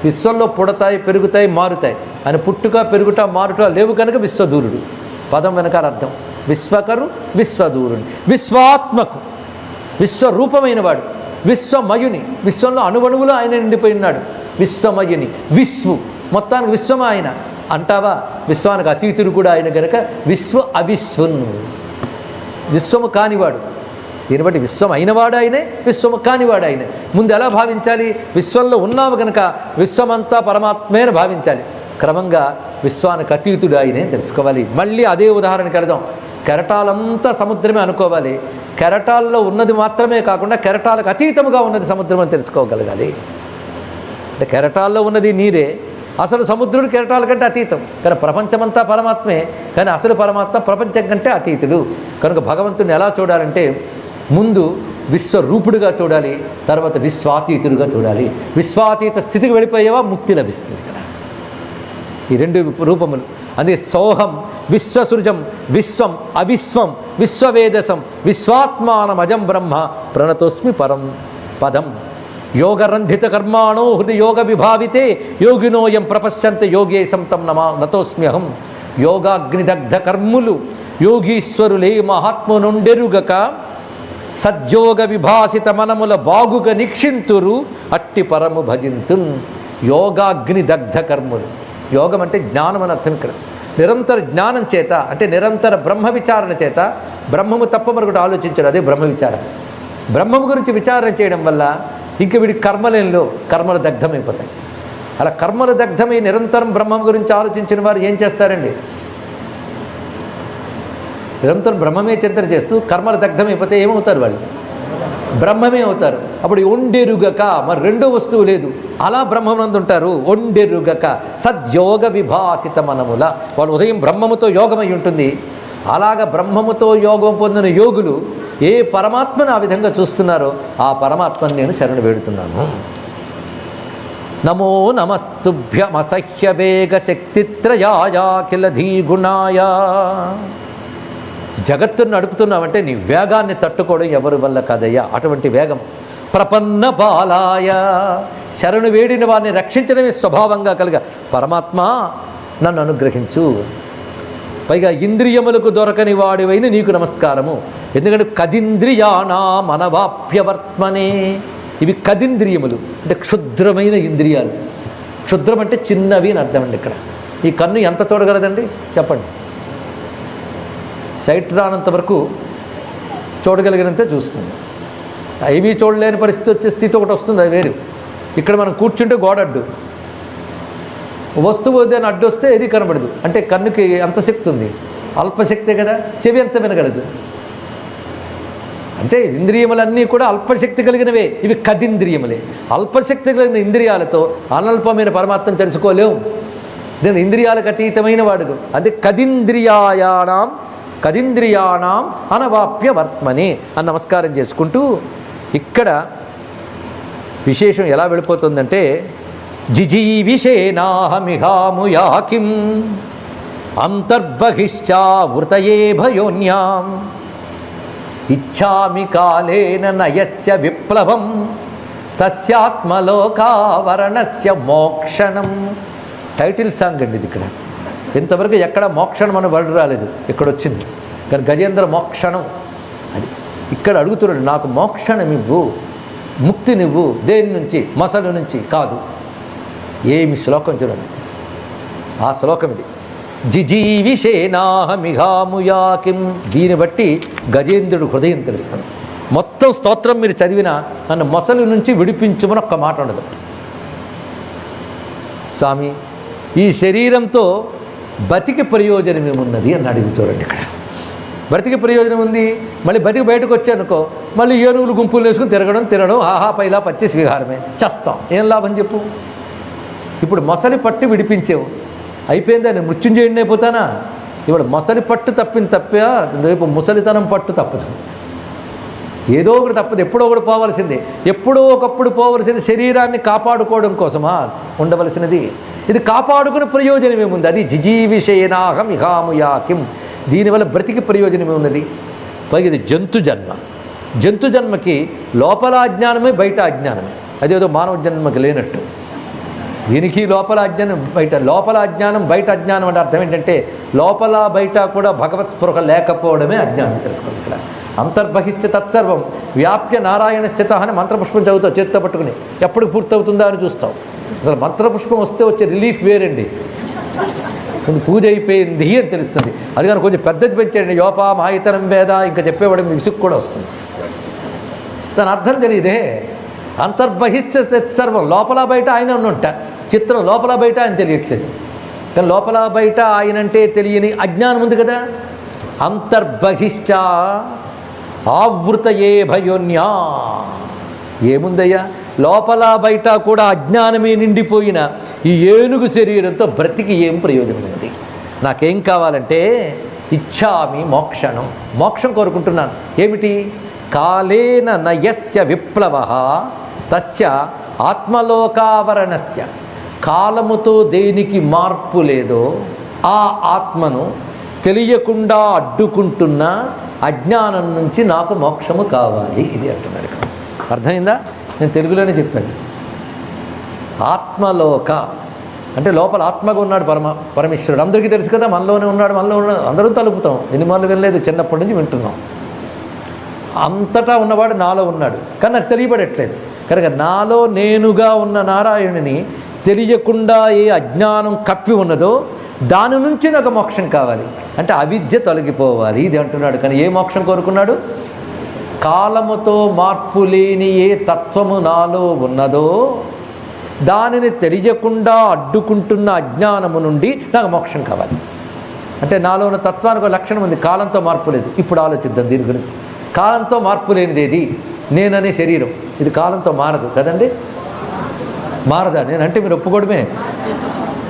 విశ్వంలో పుడతాయి, పెరుగుతాయి, మారుతాయి. ఆయన పుట్టుక పెరుగుట మారుట లేవు కనుక విశ్వదూరుడు. పదం వెనకాల అర్థం విశ్వకరు విశ్వదూరుని విశ్వాత్మకు విశ్వరూపమైన వాడు, విశ్వమయుని విశ్వంలో అణువణువులో ఆయన నిండిపోయినాడు. విశ్వమయుని విశ్వు మొత్తానికి విశ్వం ఆయన అంటావా? విశ్వానికి అతీతుడు కూడా ఆయన గనక విశ్వ అవిశ్వన్, విశ్వము కానివాడు. దీన్ని బట్టి విశ్వం అయినవాడు ఆయనే, విశ్వము కానివాడు ఆయనే. ముందు ఎలా భావించాలి? విశ్వంలో ఉన్నావు కనుక విశ్వమంతా పరమాత్మేని భావించాలి. క్రమంగా విశ్వానికి అతీతుడు ఆయనే తెలుసుకోవాలి. మళ్ళీ అదే ఉదాహరణకి వెళదాం. కెరటాలంతా సముద్రమే అనుకోవాలి. కెరటాల్లో ఉన్నది మాత్రమే కాకుండా కెరటాలకు అతీతముగా ఉన్నది సముద్రం అని తెలుసుకోగలగాలి. అంటే కెరటాల్లో ఉన్నది నీరే, అసలు సముద్రుడు కెరటాల కంటే అతీతం. కానీ ప్రపంచమంతా పరమాత్మే, కానీ అసలు పరమాత్మ ప్రపంచం కంటే అతీతుడు. కనుక భగవంతుని ఎలా చూడాలంటే ముందు విశ్వరూపుడుగా చూడాలి, తర్వాత విశ్వాతీతుడుగా చూడాలి. విశ్వాతీత స్థితికి వెళ్ళిపోయేవా ముక్తి లభిస్తుంది కదా. ఈ 2 రూపములు. అదే సోహం విశ్వసృజం విశ్వం అవిశ్వం విశ్వవేదసం విశ్వాత్మానమజం బ్రహ్మ ప్రణతోస్మి పరం పదం. యోగరంధిత కర్మాణో హృది యోగ విభావితే యోగినోయం ప్రపశ్యంత యోగేశం తం నతోస్మ్యహం. యోగాగ్నిదగ్ధ కర్ములు యోగీశ్వరులే మహాత్మునుండెరుగక సద్యోగ విభాసిత మనముల బాగుగా నిక్షింతురు అట్టి పరము భజింతున్. యోగాగ్నిదగ్ధ కర్ములు. యోగం అంటే జ్ఞానం అని అర్థం ఇక్కడ. నిరంతర జ్ఞానం చేత అంటే నిరంతర బ్రహ్మ విచారణ చేత బ్రహ్మము తప్ప మరొకటి ఆలోచించడు, అదే బ్రహ్మ విచారణ. బ్రహ్మము గురించి విచారణ చేయడం వల్ల ఇంక వీడి కర్మలేంలో కర్మలు దగ్ధమైపోతాయి. అలా కర్మలు దగ్ధమై నిరంతరం బ్రహ్మం గురించి ఆలోచించిన వారు ఏం చేస్తారండి? నిరంతరం బ్రహ్మమే చింతన చేస్తూ కర్మలు దగ్ధమైపోతే ఏమవుతారు? వాళ్ళు బ్రహ్మమే అవుతారు. అప్పుడు ఒండెరుగక మరి రెండో వస్తువు లేదు, అలా బ్రహ్మనందు ఉంటారు. ఒండెరుగక సద్యోగ విభాసిత మనముల. వాళ్ళు ఉదయం బ్రహ్మముతో యోగమై ఉంటుంది. అలాగ బ్రహ్మముతో యోగం పొందిన యోగులు ఏ పరమాత్మను ఆ విధంగా చూస్తున్నారో ఆ పరమాత్మను నేను శరణు వేడుతున్నాను. నమో నమస్తుభ్యమసహ్య వేగ శక్తిత్రయాయాఖిల ధీగుణాయ. జగత్తును నడుపుతున్నావంటే నీ వేగాన్ని తట్టుకోవడం ఎవరి వల్ల కాదయ్యా, అటువంటి వేగం. ప్రపన్న బాలాయ, శరణు వేడిన వారిని రక్షించడమే స్వభావంగా కలిగ పరమాత్మ నన్ను అనుగ్రహించు. పైగా ఇంద్రియములకు దొరకని వాడివైన నీకు నమస్కారము. ఎందుకంటే కదింద్రియానా మనవాప్యవర్త్మనే. ఇవి కదింద్రియములు అంటే క్షుద్రమైన ఇంద్రియాలు. క్షుద్రం అంటే చిన్నవి అని అర్థం అండి. ఇక్కడ ఈ కన్ను ఎంత చూడగలదండి చెప్పండి? సైట్ రానంత వరకు చూడగలిగినంతే చూస్తుంది. ఏమీ చూడలేని పరిస్థితి వచ్చే స్థితి ఒకటి వస్తుంది, అది వేరు. ఇక్కడ మనం కూర్చుంటే గోడడ్డు, వస్తువు దాన్ని అడ్డు వస్తే ఏది కనబడదు. అంటే కన్నుకి అంత శక్తి ఉంది, అల్పశక్తే కదా. చెవి ఎంత వినగలదు. అంటే ఇంద్రియములన్నీ కూడా అల్పశక్తి కలిగినవే. ఇవి కదింద్రియములే. అల్పశక్తి కలిగిన ఇంద్రియాలతో అనల్పమైన పరమాత్మను తెలుసుకోలేము. దీని ఇంద్రియాలకు అతీతమైన వాడు. అంటే కదింద్రియాణం అనవాప్య వర్త్మని అని నమస్కారం చేసుకుంటూ ఇక్కడ విశేషం ఎలా వెళ్ళిపోతుందంటే జిజీవిషేనాహమిహాముయాకిం. అంతర్బహిశ్చావృతయే భయోన్యాం ఇచ్ఛామి కాలేన నయస్య విప్లవం తస్యాత్మలోకావరణస్య మోక్షణం. టైటిల్ సాంగ్ అండి ఇది. ఇక్కడ ఇంతవరకు ఎక్కడ మోక్షణం అని వర్డ్ రాలేదు, ఇక్కడ వచ్చింది. కానీ గజేంద్ర మోక్షణం అది ఇక్కడ అడుగుతున్నాడు, నాకు మోక్షణం ఇవ్వు, ముక్తి నువ్వు. దేని నుంచి? మసలు నుంచి కాదు. ఏమి శ్లోకం చూడండి, ఆ శ్లోకం ఇది. జిజీవిషేనాహమిహాముయాకిం. దీన్ని బట్టి గజేంద్రుడు హృదయం తెలుస్తుంది. మొత్తం స్తోత్రం మీరు చదివినా నన్ను మొసలు నుంచి విడిపించమని ఒక్క మాట ఉండదు. స్వామి, ఈ శరీరంతో బతికి ప్రయోజనం ఏమున్నది అని అడిగి చూడండి. ఇక్కడ బ్రతికి ప్రయోజనం ఉంది. మళ్ళీ బతికి బయటకు వచ్చానుకో, మళ్ళీ ఏనుగులు గుంపులు వేసుకుని తినడం ఆహా పైలా పచ్చి స్వీహారమే, చస్తాం. ఏం లాభం చెప్పు? ఇప్పుడు మొసలి పట్టు విడిపించావు, అయిపోయిందా? నేను మృత్యుంజయుడిని అయిపోతానా? ఇప్పుడు మొసలి పట్టు తప్పా, రేపు ముసలితనం పట్టు తప్పదు. ఏదో ఒకటి తప్పదు, ఎప్పుడో ఒకటి పోవలసిందే. ఎప్పుడో ఒకప్పుడు పోవలసింది శరీరాన్ని కాపాడుకోవడం కోసమా ఉండవలసినది. ఇది కాపాడుకునే ప్రయోజనం ఏముంది? అది జిజీవిషేనాహం ఇహాముయాకిం. దీనివల్ల బ్రతికి ప్రయోజనం ఏమున్నది? పైగా ఇది జంతు జన్మ. జంతు జన్మకి లోపల అజ్ఞానమే, బయట అజ్ఞానమే. అదేదో మానవ జన్మకి లేనట్టు. దీనికి లోపల అజ్ఞానం, బయట లోపల అజ్ఞానం, బయట అజ్ఞానం అంటే అర్థం ఏంటంటే లోపల బయట కూడా భగవత్ స్పృహ లేకపోవడమే అజ్ఞానం. తెలుసుకోండి. ఇక్కడ అంతర్బహిష్ట తత్సర్వం వ్యాప్య నారాయణ స్థిత అని మంత్రపుష్పం చదువుతావు చేత్తో పట్టుకుని. ఎప్పుడు పూర్తవుతుందా అని చూస్తావు. అసలు మంత్రపుష్పం వస్తే వచ్చే రిలీఫ్ వేరండి. కొంచెం పూజ అయిపోయింది అని తెలుస్తుంది. అది కానీ కొంచెం పెద్దది పెంచారండి, యోపా మాయితనం వేద ఇంకా చెప్పేవాడు విసుగు కూడా వస్తుంది. దాని అర్థం తెలియదే. అంతర్బహిష్ట తత్సర్వం లోపల బయట ఆయన ఉన్నట్ట. చిత్రం లోపల బయట ఆయన తెలియట్లేదు. కానీ లోపల బయట ఆయనంటే తెలియని అజ్ఞానం ఉంది కదా. అంతర్బహిష్ట ఆవృతయే భయోన్యా. ఏముందయ్యా? లోపల బయట కూడా అజ్ఞానమే నిండిపోయిన ఈ ఏనుగు శరీరంతో బ్రతికి ఏం ప్రయోజనం ఉంది? నాకేం కావాలంటే ఇచ్ఛామి మోక్షణం, మోక్షం కోరుకుంటున్నాను. ఏమిటి? కాలేన నయస్య విప్లవ తస్య ఆత్మలోకావరణస్య. కాలముతో దేనికి మార్పు లేదో ఆ ఆత్మను తెలియకుండా అడ్డుకుంటున్న అజ్ఞానం నుంచి నాకు మోక్షము కావాలి. ఇది అంటున్నాడు. అర్థమైందా? నేను తెలుగులోనే చెప్పాను. ఆత్మలోక అంటే లోపల ఆత్మగా ఉన్నాడు పరమేశ్వరుడు. అందరికీ తెలుసు కదా, మనలోనే ఉన్నాడు. అందరూ తలుపుతాం. ఎన్ని మార్లు వినలేదు, చిన్నప్పటి నుంచి వింటున్నాం. అంతటా ఉన్నవాడు నాలో ఉన్నాడు, కానీ నాకు తెలియబడట్లేదు. కనుక నాలో నేనుగా ఉన్న నారాయణుని తెలియకుండా ఏ అజ్ఞానం కప్పి ఉన్నదో దాని నుంచి నాకు మోక్షం కావాలి. అంటే అవిద్య తొలగిపోవాలి. ఇది అంటున్నాడు. కానీ ఏ మోక్షం కోరుకున్నాడు? కాలముతో మార్పు లేని ఏ తత్వము నాలో ఉన్నదో దానిని తెలియకుండా అడ్డుకుంటున్న అజ్ఞానము నుండి నాకు మోక్షం కావాలి. అంటే నాలో ఉన్న తత్వానికి ఒక లక్షణం ఉంది, కాలంతో మార్పు లేదు. ఇప్పుడు ఆలోచిద్దాం దీని గురించి. కాలంతో మార్పు లేనిదేది నేననే శరీరం. ఇది కాలంతో మారదు కదండి. మారదా? నేనంటే మీరు ఒప్పుకోవడమే.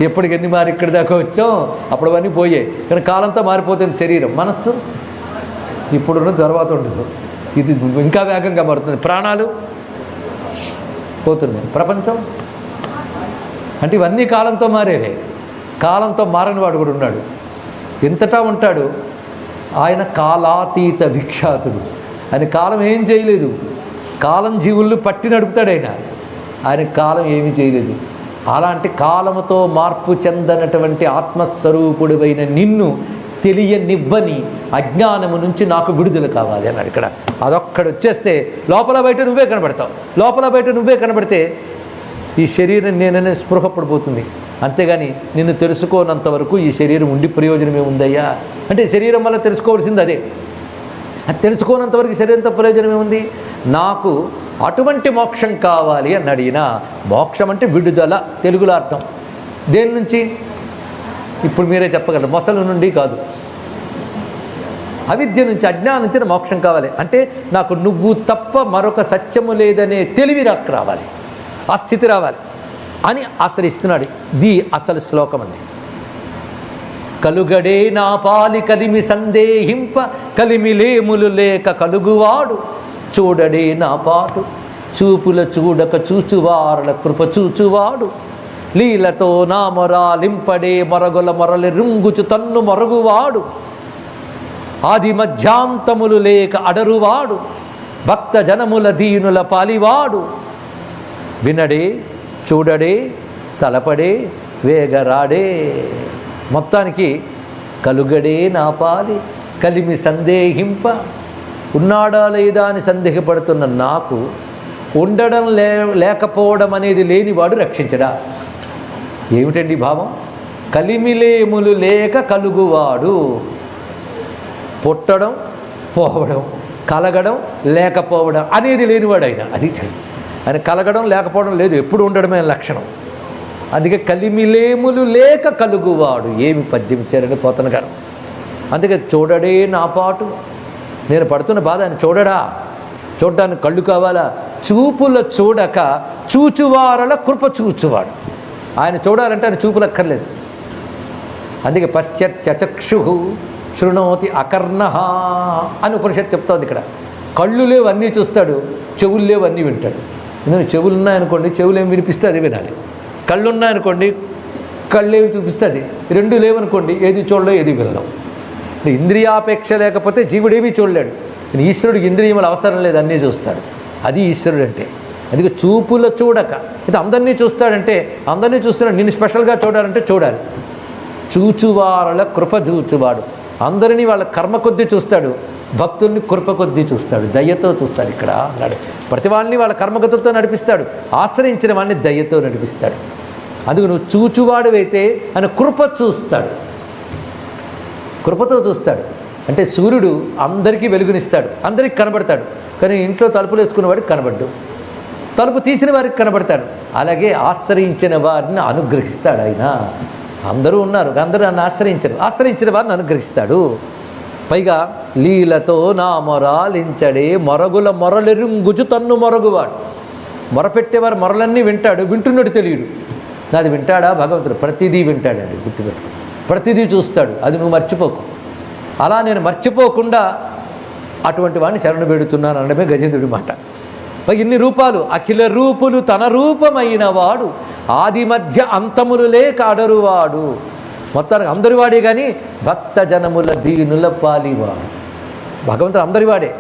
ఎప్పటికి ఎన్ని మారి ఇక్కడి దాకా వచ్చాం, అప్పుడు అవన్నీ పోయాయి. కానీ కాలంతో మారిపోతుంది శరీరం. మనస్సు ఇప్పుడున్న తర్వాత ఉండదు. ఇది ఇంకా వేగంగా మారుతుంది. ప్రాణాలు పోతున్నాయి. ప్రపంచం అంటే ఇవన్నీ కాలంతో మారేవే. కాలంతో మారని వాడు కూడా ఉన్నాడు. ఎంతటా ఉంటాడు ఆయన. కాలాతీత విఖ్యాతుడు. ఆయన కాలం ఏం చేయలేదు. కాలం జీవుళ్ళు పట్టి నడుపుతాడు ఆయన. ఆయన కాలం ఏమీ చేయలేదు. అలాంటి కాలముతో మార్పు చెందనటువంటి ఆత్మస్వరూపుడువైన నిన్ను తెలియనివ్వని అజ్ఞానము నుంచి నాకు విడుదల కావాలి అన్నాడు. ఇక్కడ అదొక్కడు వచ్చేస్తే లోపల బయట నువ్వే కనబడతావు. లోపల బయట నువ్వే కనబడితే ఈ శరీరం నేననే స్పృహ పడిపోతుంది. అంతేగాని నిన్ను తెలుసుకోనంత వరకు ఈ శరీరం ఉండి ప్రయోజనమే ఉందయ్యా. అంటే శరీరం వల్ల తెలుసుకోవాల్సింది అదే. అది తెలుసుకోనంత వరకు శరీరంతో ప్రయోజనమే ఉంది. నాకు అటువంటి మోక్షం కావాలి అని అడిగినా, మోక్షం అంటే విడుదల తెలుగులో అర్థం. దేని నుంచి? ఇప్పుడు మీరే చెప్పగలరు. మొసలు నుండి కాదు, అవిద్య నుంచి, అజ్ఞానం నుంచి మోక్షం కావాలి. అంటే నాకు నువ్వు తప్ప మరొక సత్యము లేదనే తెలివి నాకు రావాలి, ఆ స్థితి రావాలి అని ఆశ్రయిస్తున్నాడు. ఇది అసలు శ్లోకం అండి. కలుగడే నా పాలి కలిమి సందేహింప కలిమిలేములు లేక కలుగువాడు చూడడే నా పాటు చూపుల చూడక చూచువారల కృప చూచువాడు లీలతో నా మొరాలింపడే మొరగుల మొరలి రుంగుచు తన్ను మొరగువాడు ఆది మధ్యాంతములు లేక అడరువాడు భక్త జనముల దీనుల పాలివాడు వినడే చూడడే తలపడే వేగరాడే. మొత్తానికి కలుగడే నా పాలి కలిమి సందేహింప, ఉన్నాడా లేదా అని సందేహపడుతున్న నాకు ఉండడం లేకపోవడం అనేది లేనివాడు రక్షించడా. ఏమిటండి భావం? కలిమిలేములు లేక కలుగువాడు, పుట్టడం పోవడం కలగడం లేకపోవడం అనేది లేనివాడు ఆయన. అది ఆయన కలగడం లేకపోవడం లేదు, ఎప్పుడు ఉండడమే లక్షణం. అందుకే కలిమిలేములు లేక కలుగువాడు. ఏమి పద్యం ఇచ్చారండి పోతన గారు. అందుకే చూడడే నా పాటు, నేను పడుతున్న బాధ ఆయన చూడడా. చూడడానికి కళ్ళు కావాలా? చూపుల చూడక చూచువారల కృప చూచువాడు. ఆయన చూడాలంటే ఆయన చూపులు అక్కర్లేదు. అందుకే పశ్యత్యచక్షు శృణోతి అకర్ణ అని ఉపనిషత్తు చెప్తోంది. ఇక్కడ కళ్ళు లేవు అన్నీ చూస్తాడు, చెవులు లేవు అన్నీ వింటాడు. ఎందుకంటే చెవులు ఉన్నాయనుకోండి, చెవులు ఏమి వినిపిస్తే అది వినాలి. కళ్ళు ఉన్నాయనుకోండి, కళ్ళు ఏమి చూపిస్తే అది. రెండు లేవనుకోండి, ఏది చూడలో ఏది వినడం. ఇంద్రియాపేక్ష లేకపోతే జీవుడేమీ చూడలేడు. ఈశ్వరుడికి ఇంద్రియములు అవసరం లేదు, అన్నీ చూస్తాడు. అది ఈశ్వరుడు అంటే. అందుకే చూపుల చూడక, ఇది అందరినీ చూస్తాడంటే అందరినీ చూస్తున్నాడు. నిన్ను స్పెషల్గా చూడాలంటే చూడాలి. చూచువారల కృప చూచువాడు. అందరినీ వాళ్ళ కర్మ కొద్దీ చూస్తాడు, భక్తుల్ని కృప కొద్దీ చూస్తాడు, దయ్యతో చూస్తాడు. ఇక్కడ అన్నాడు ప్రతి వాళ్ళని వాళ్ళ కర్మగతులతో నడిపిస్తాడు, ఆశ్రయించిన వాడిని దయ్యతో నడిపిస్తాడు. అందుకు నువ్వు చూచువాడువైతే ఆయన కృప చూస్తాడు, కృపతో చూస్తాడు. అంటే సూర్యుడు అందరికీ వెలుగునిస్తాడు, అందరికీ కనబడతాడు. కానీ ఇంట్లో తలుపులు వేసుకున్న వాడికి కనబడ్డు, తలుపు తీసిన వారికి కనబడతాడు. అలాగే ఆశ్రయించిన వారిని అనుగ్రహిస్తాడు ఆయన. అందరూ ఉన్నారు, అందరూ నన్ను ఆశ్రయించిన వారిని అనుగ్రహిస్తాడు. పైగా లీలతో నా మొరాలించడే మొరగుల మొరలెరుంగుచు తన్ను మొరగువాడు. మొరపెట్టేవారు మొరలన్నీ వింటాడు, వింటున్నట్టు తెలియడు. నాది వింటాడా భగవంతుడు? ప్రతిదీ వింటాడండి, గుర్తుపెట్టు. ప్రతిదీ చూస్తాడు, అది నువ్వు మర్చిపోకు. అలా నేను మర్చిపోకుండా అటువంటి వాడిని శరణు పెడుతున్నాను అనడమే గజేంద్రుడి మాట. ఇన్ని రూపాలు, అఖిల రూపులు తన రూపమైన వాడు ఆది మధ్య అంతములు లేక అడరువాడు. మొత్తానికి అందరివాడే కానీ భక్త జనముల దీనుల పాలివాడు. భగవంతుడు అందరివాడే,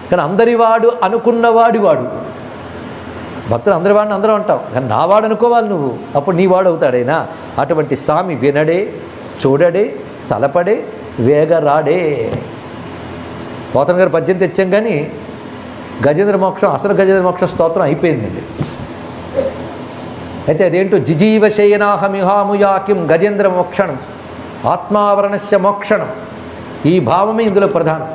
కానీ అందరివాడు అనుకున్నవాడి వాడు. భక్తులు అందరివాడిని అందరూ అంటావు, కానీ నావాడు అనుకోవాలి నువ్వు, అప్పుడు నీ వాడు అవుతాడైనా. అటువంటి స్వామి వినడే చూడడే తలపడే వేగరాడే. పోతన గారు పద్యం తెచ్చాం, కానీ గజేంద్ర మోక్షం, అసలు గజేంద్ర మోక్ష స్తోత్రం అయిపోయిందండి. అయితే అదేంటో జిజీవ శయనాహమిహాముయాకిం గజేంద్ర మోక్షణం ఆత్మావరణస్య మోక్షణం. ఈ భావమే ఇందులో ప్రధానం.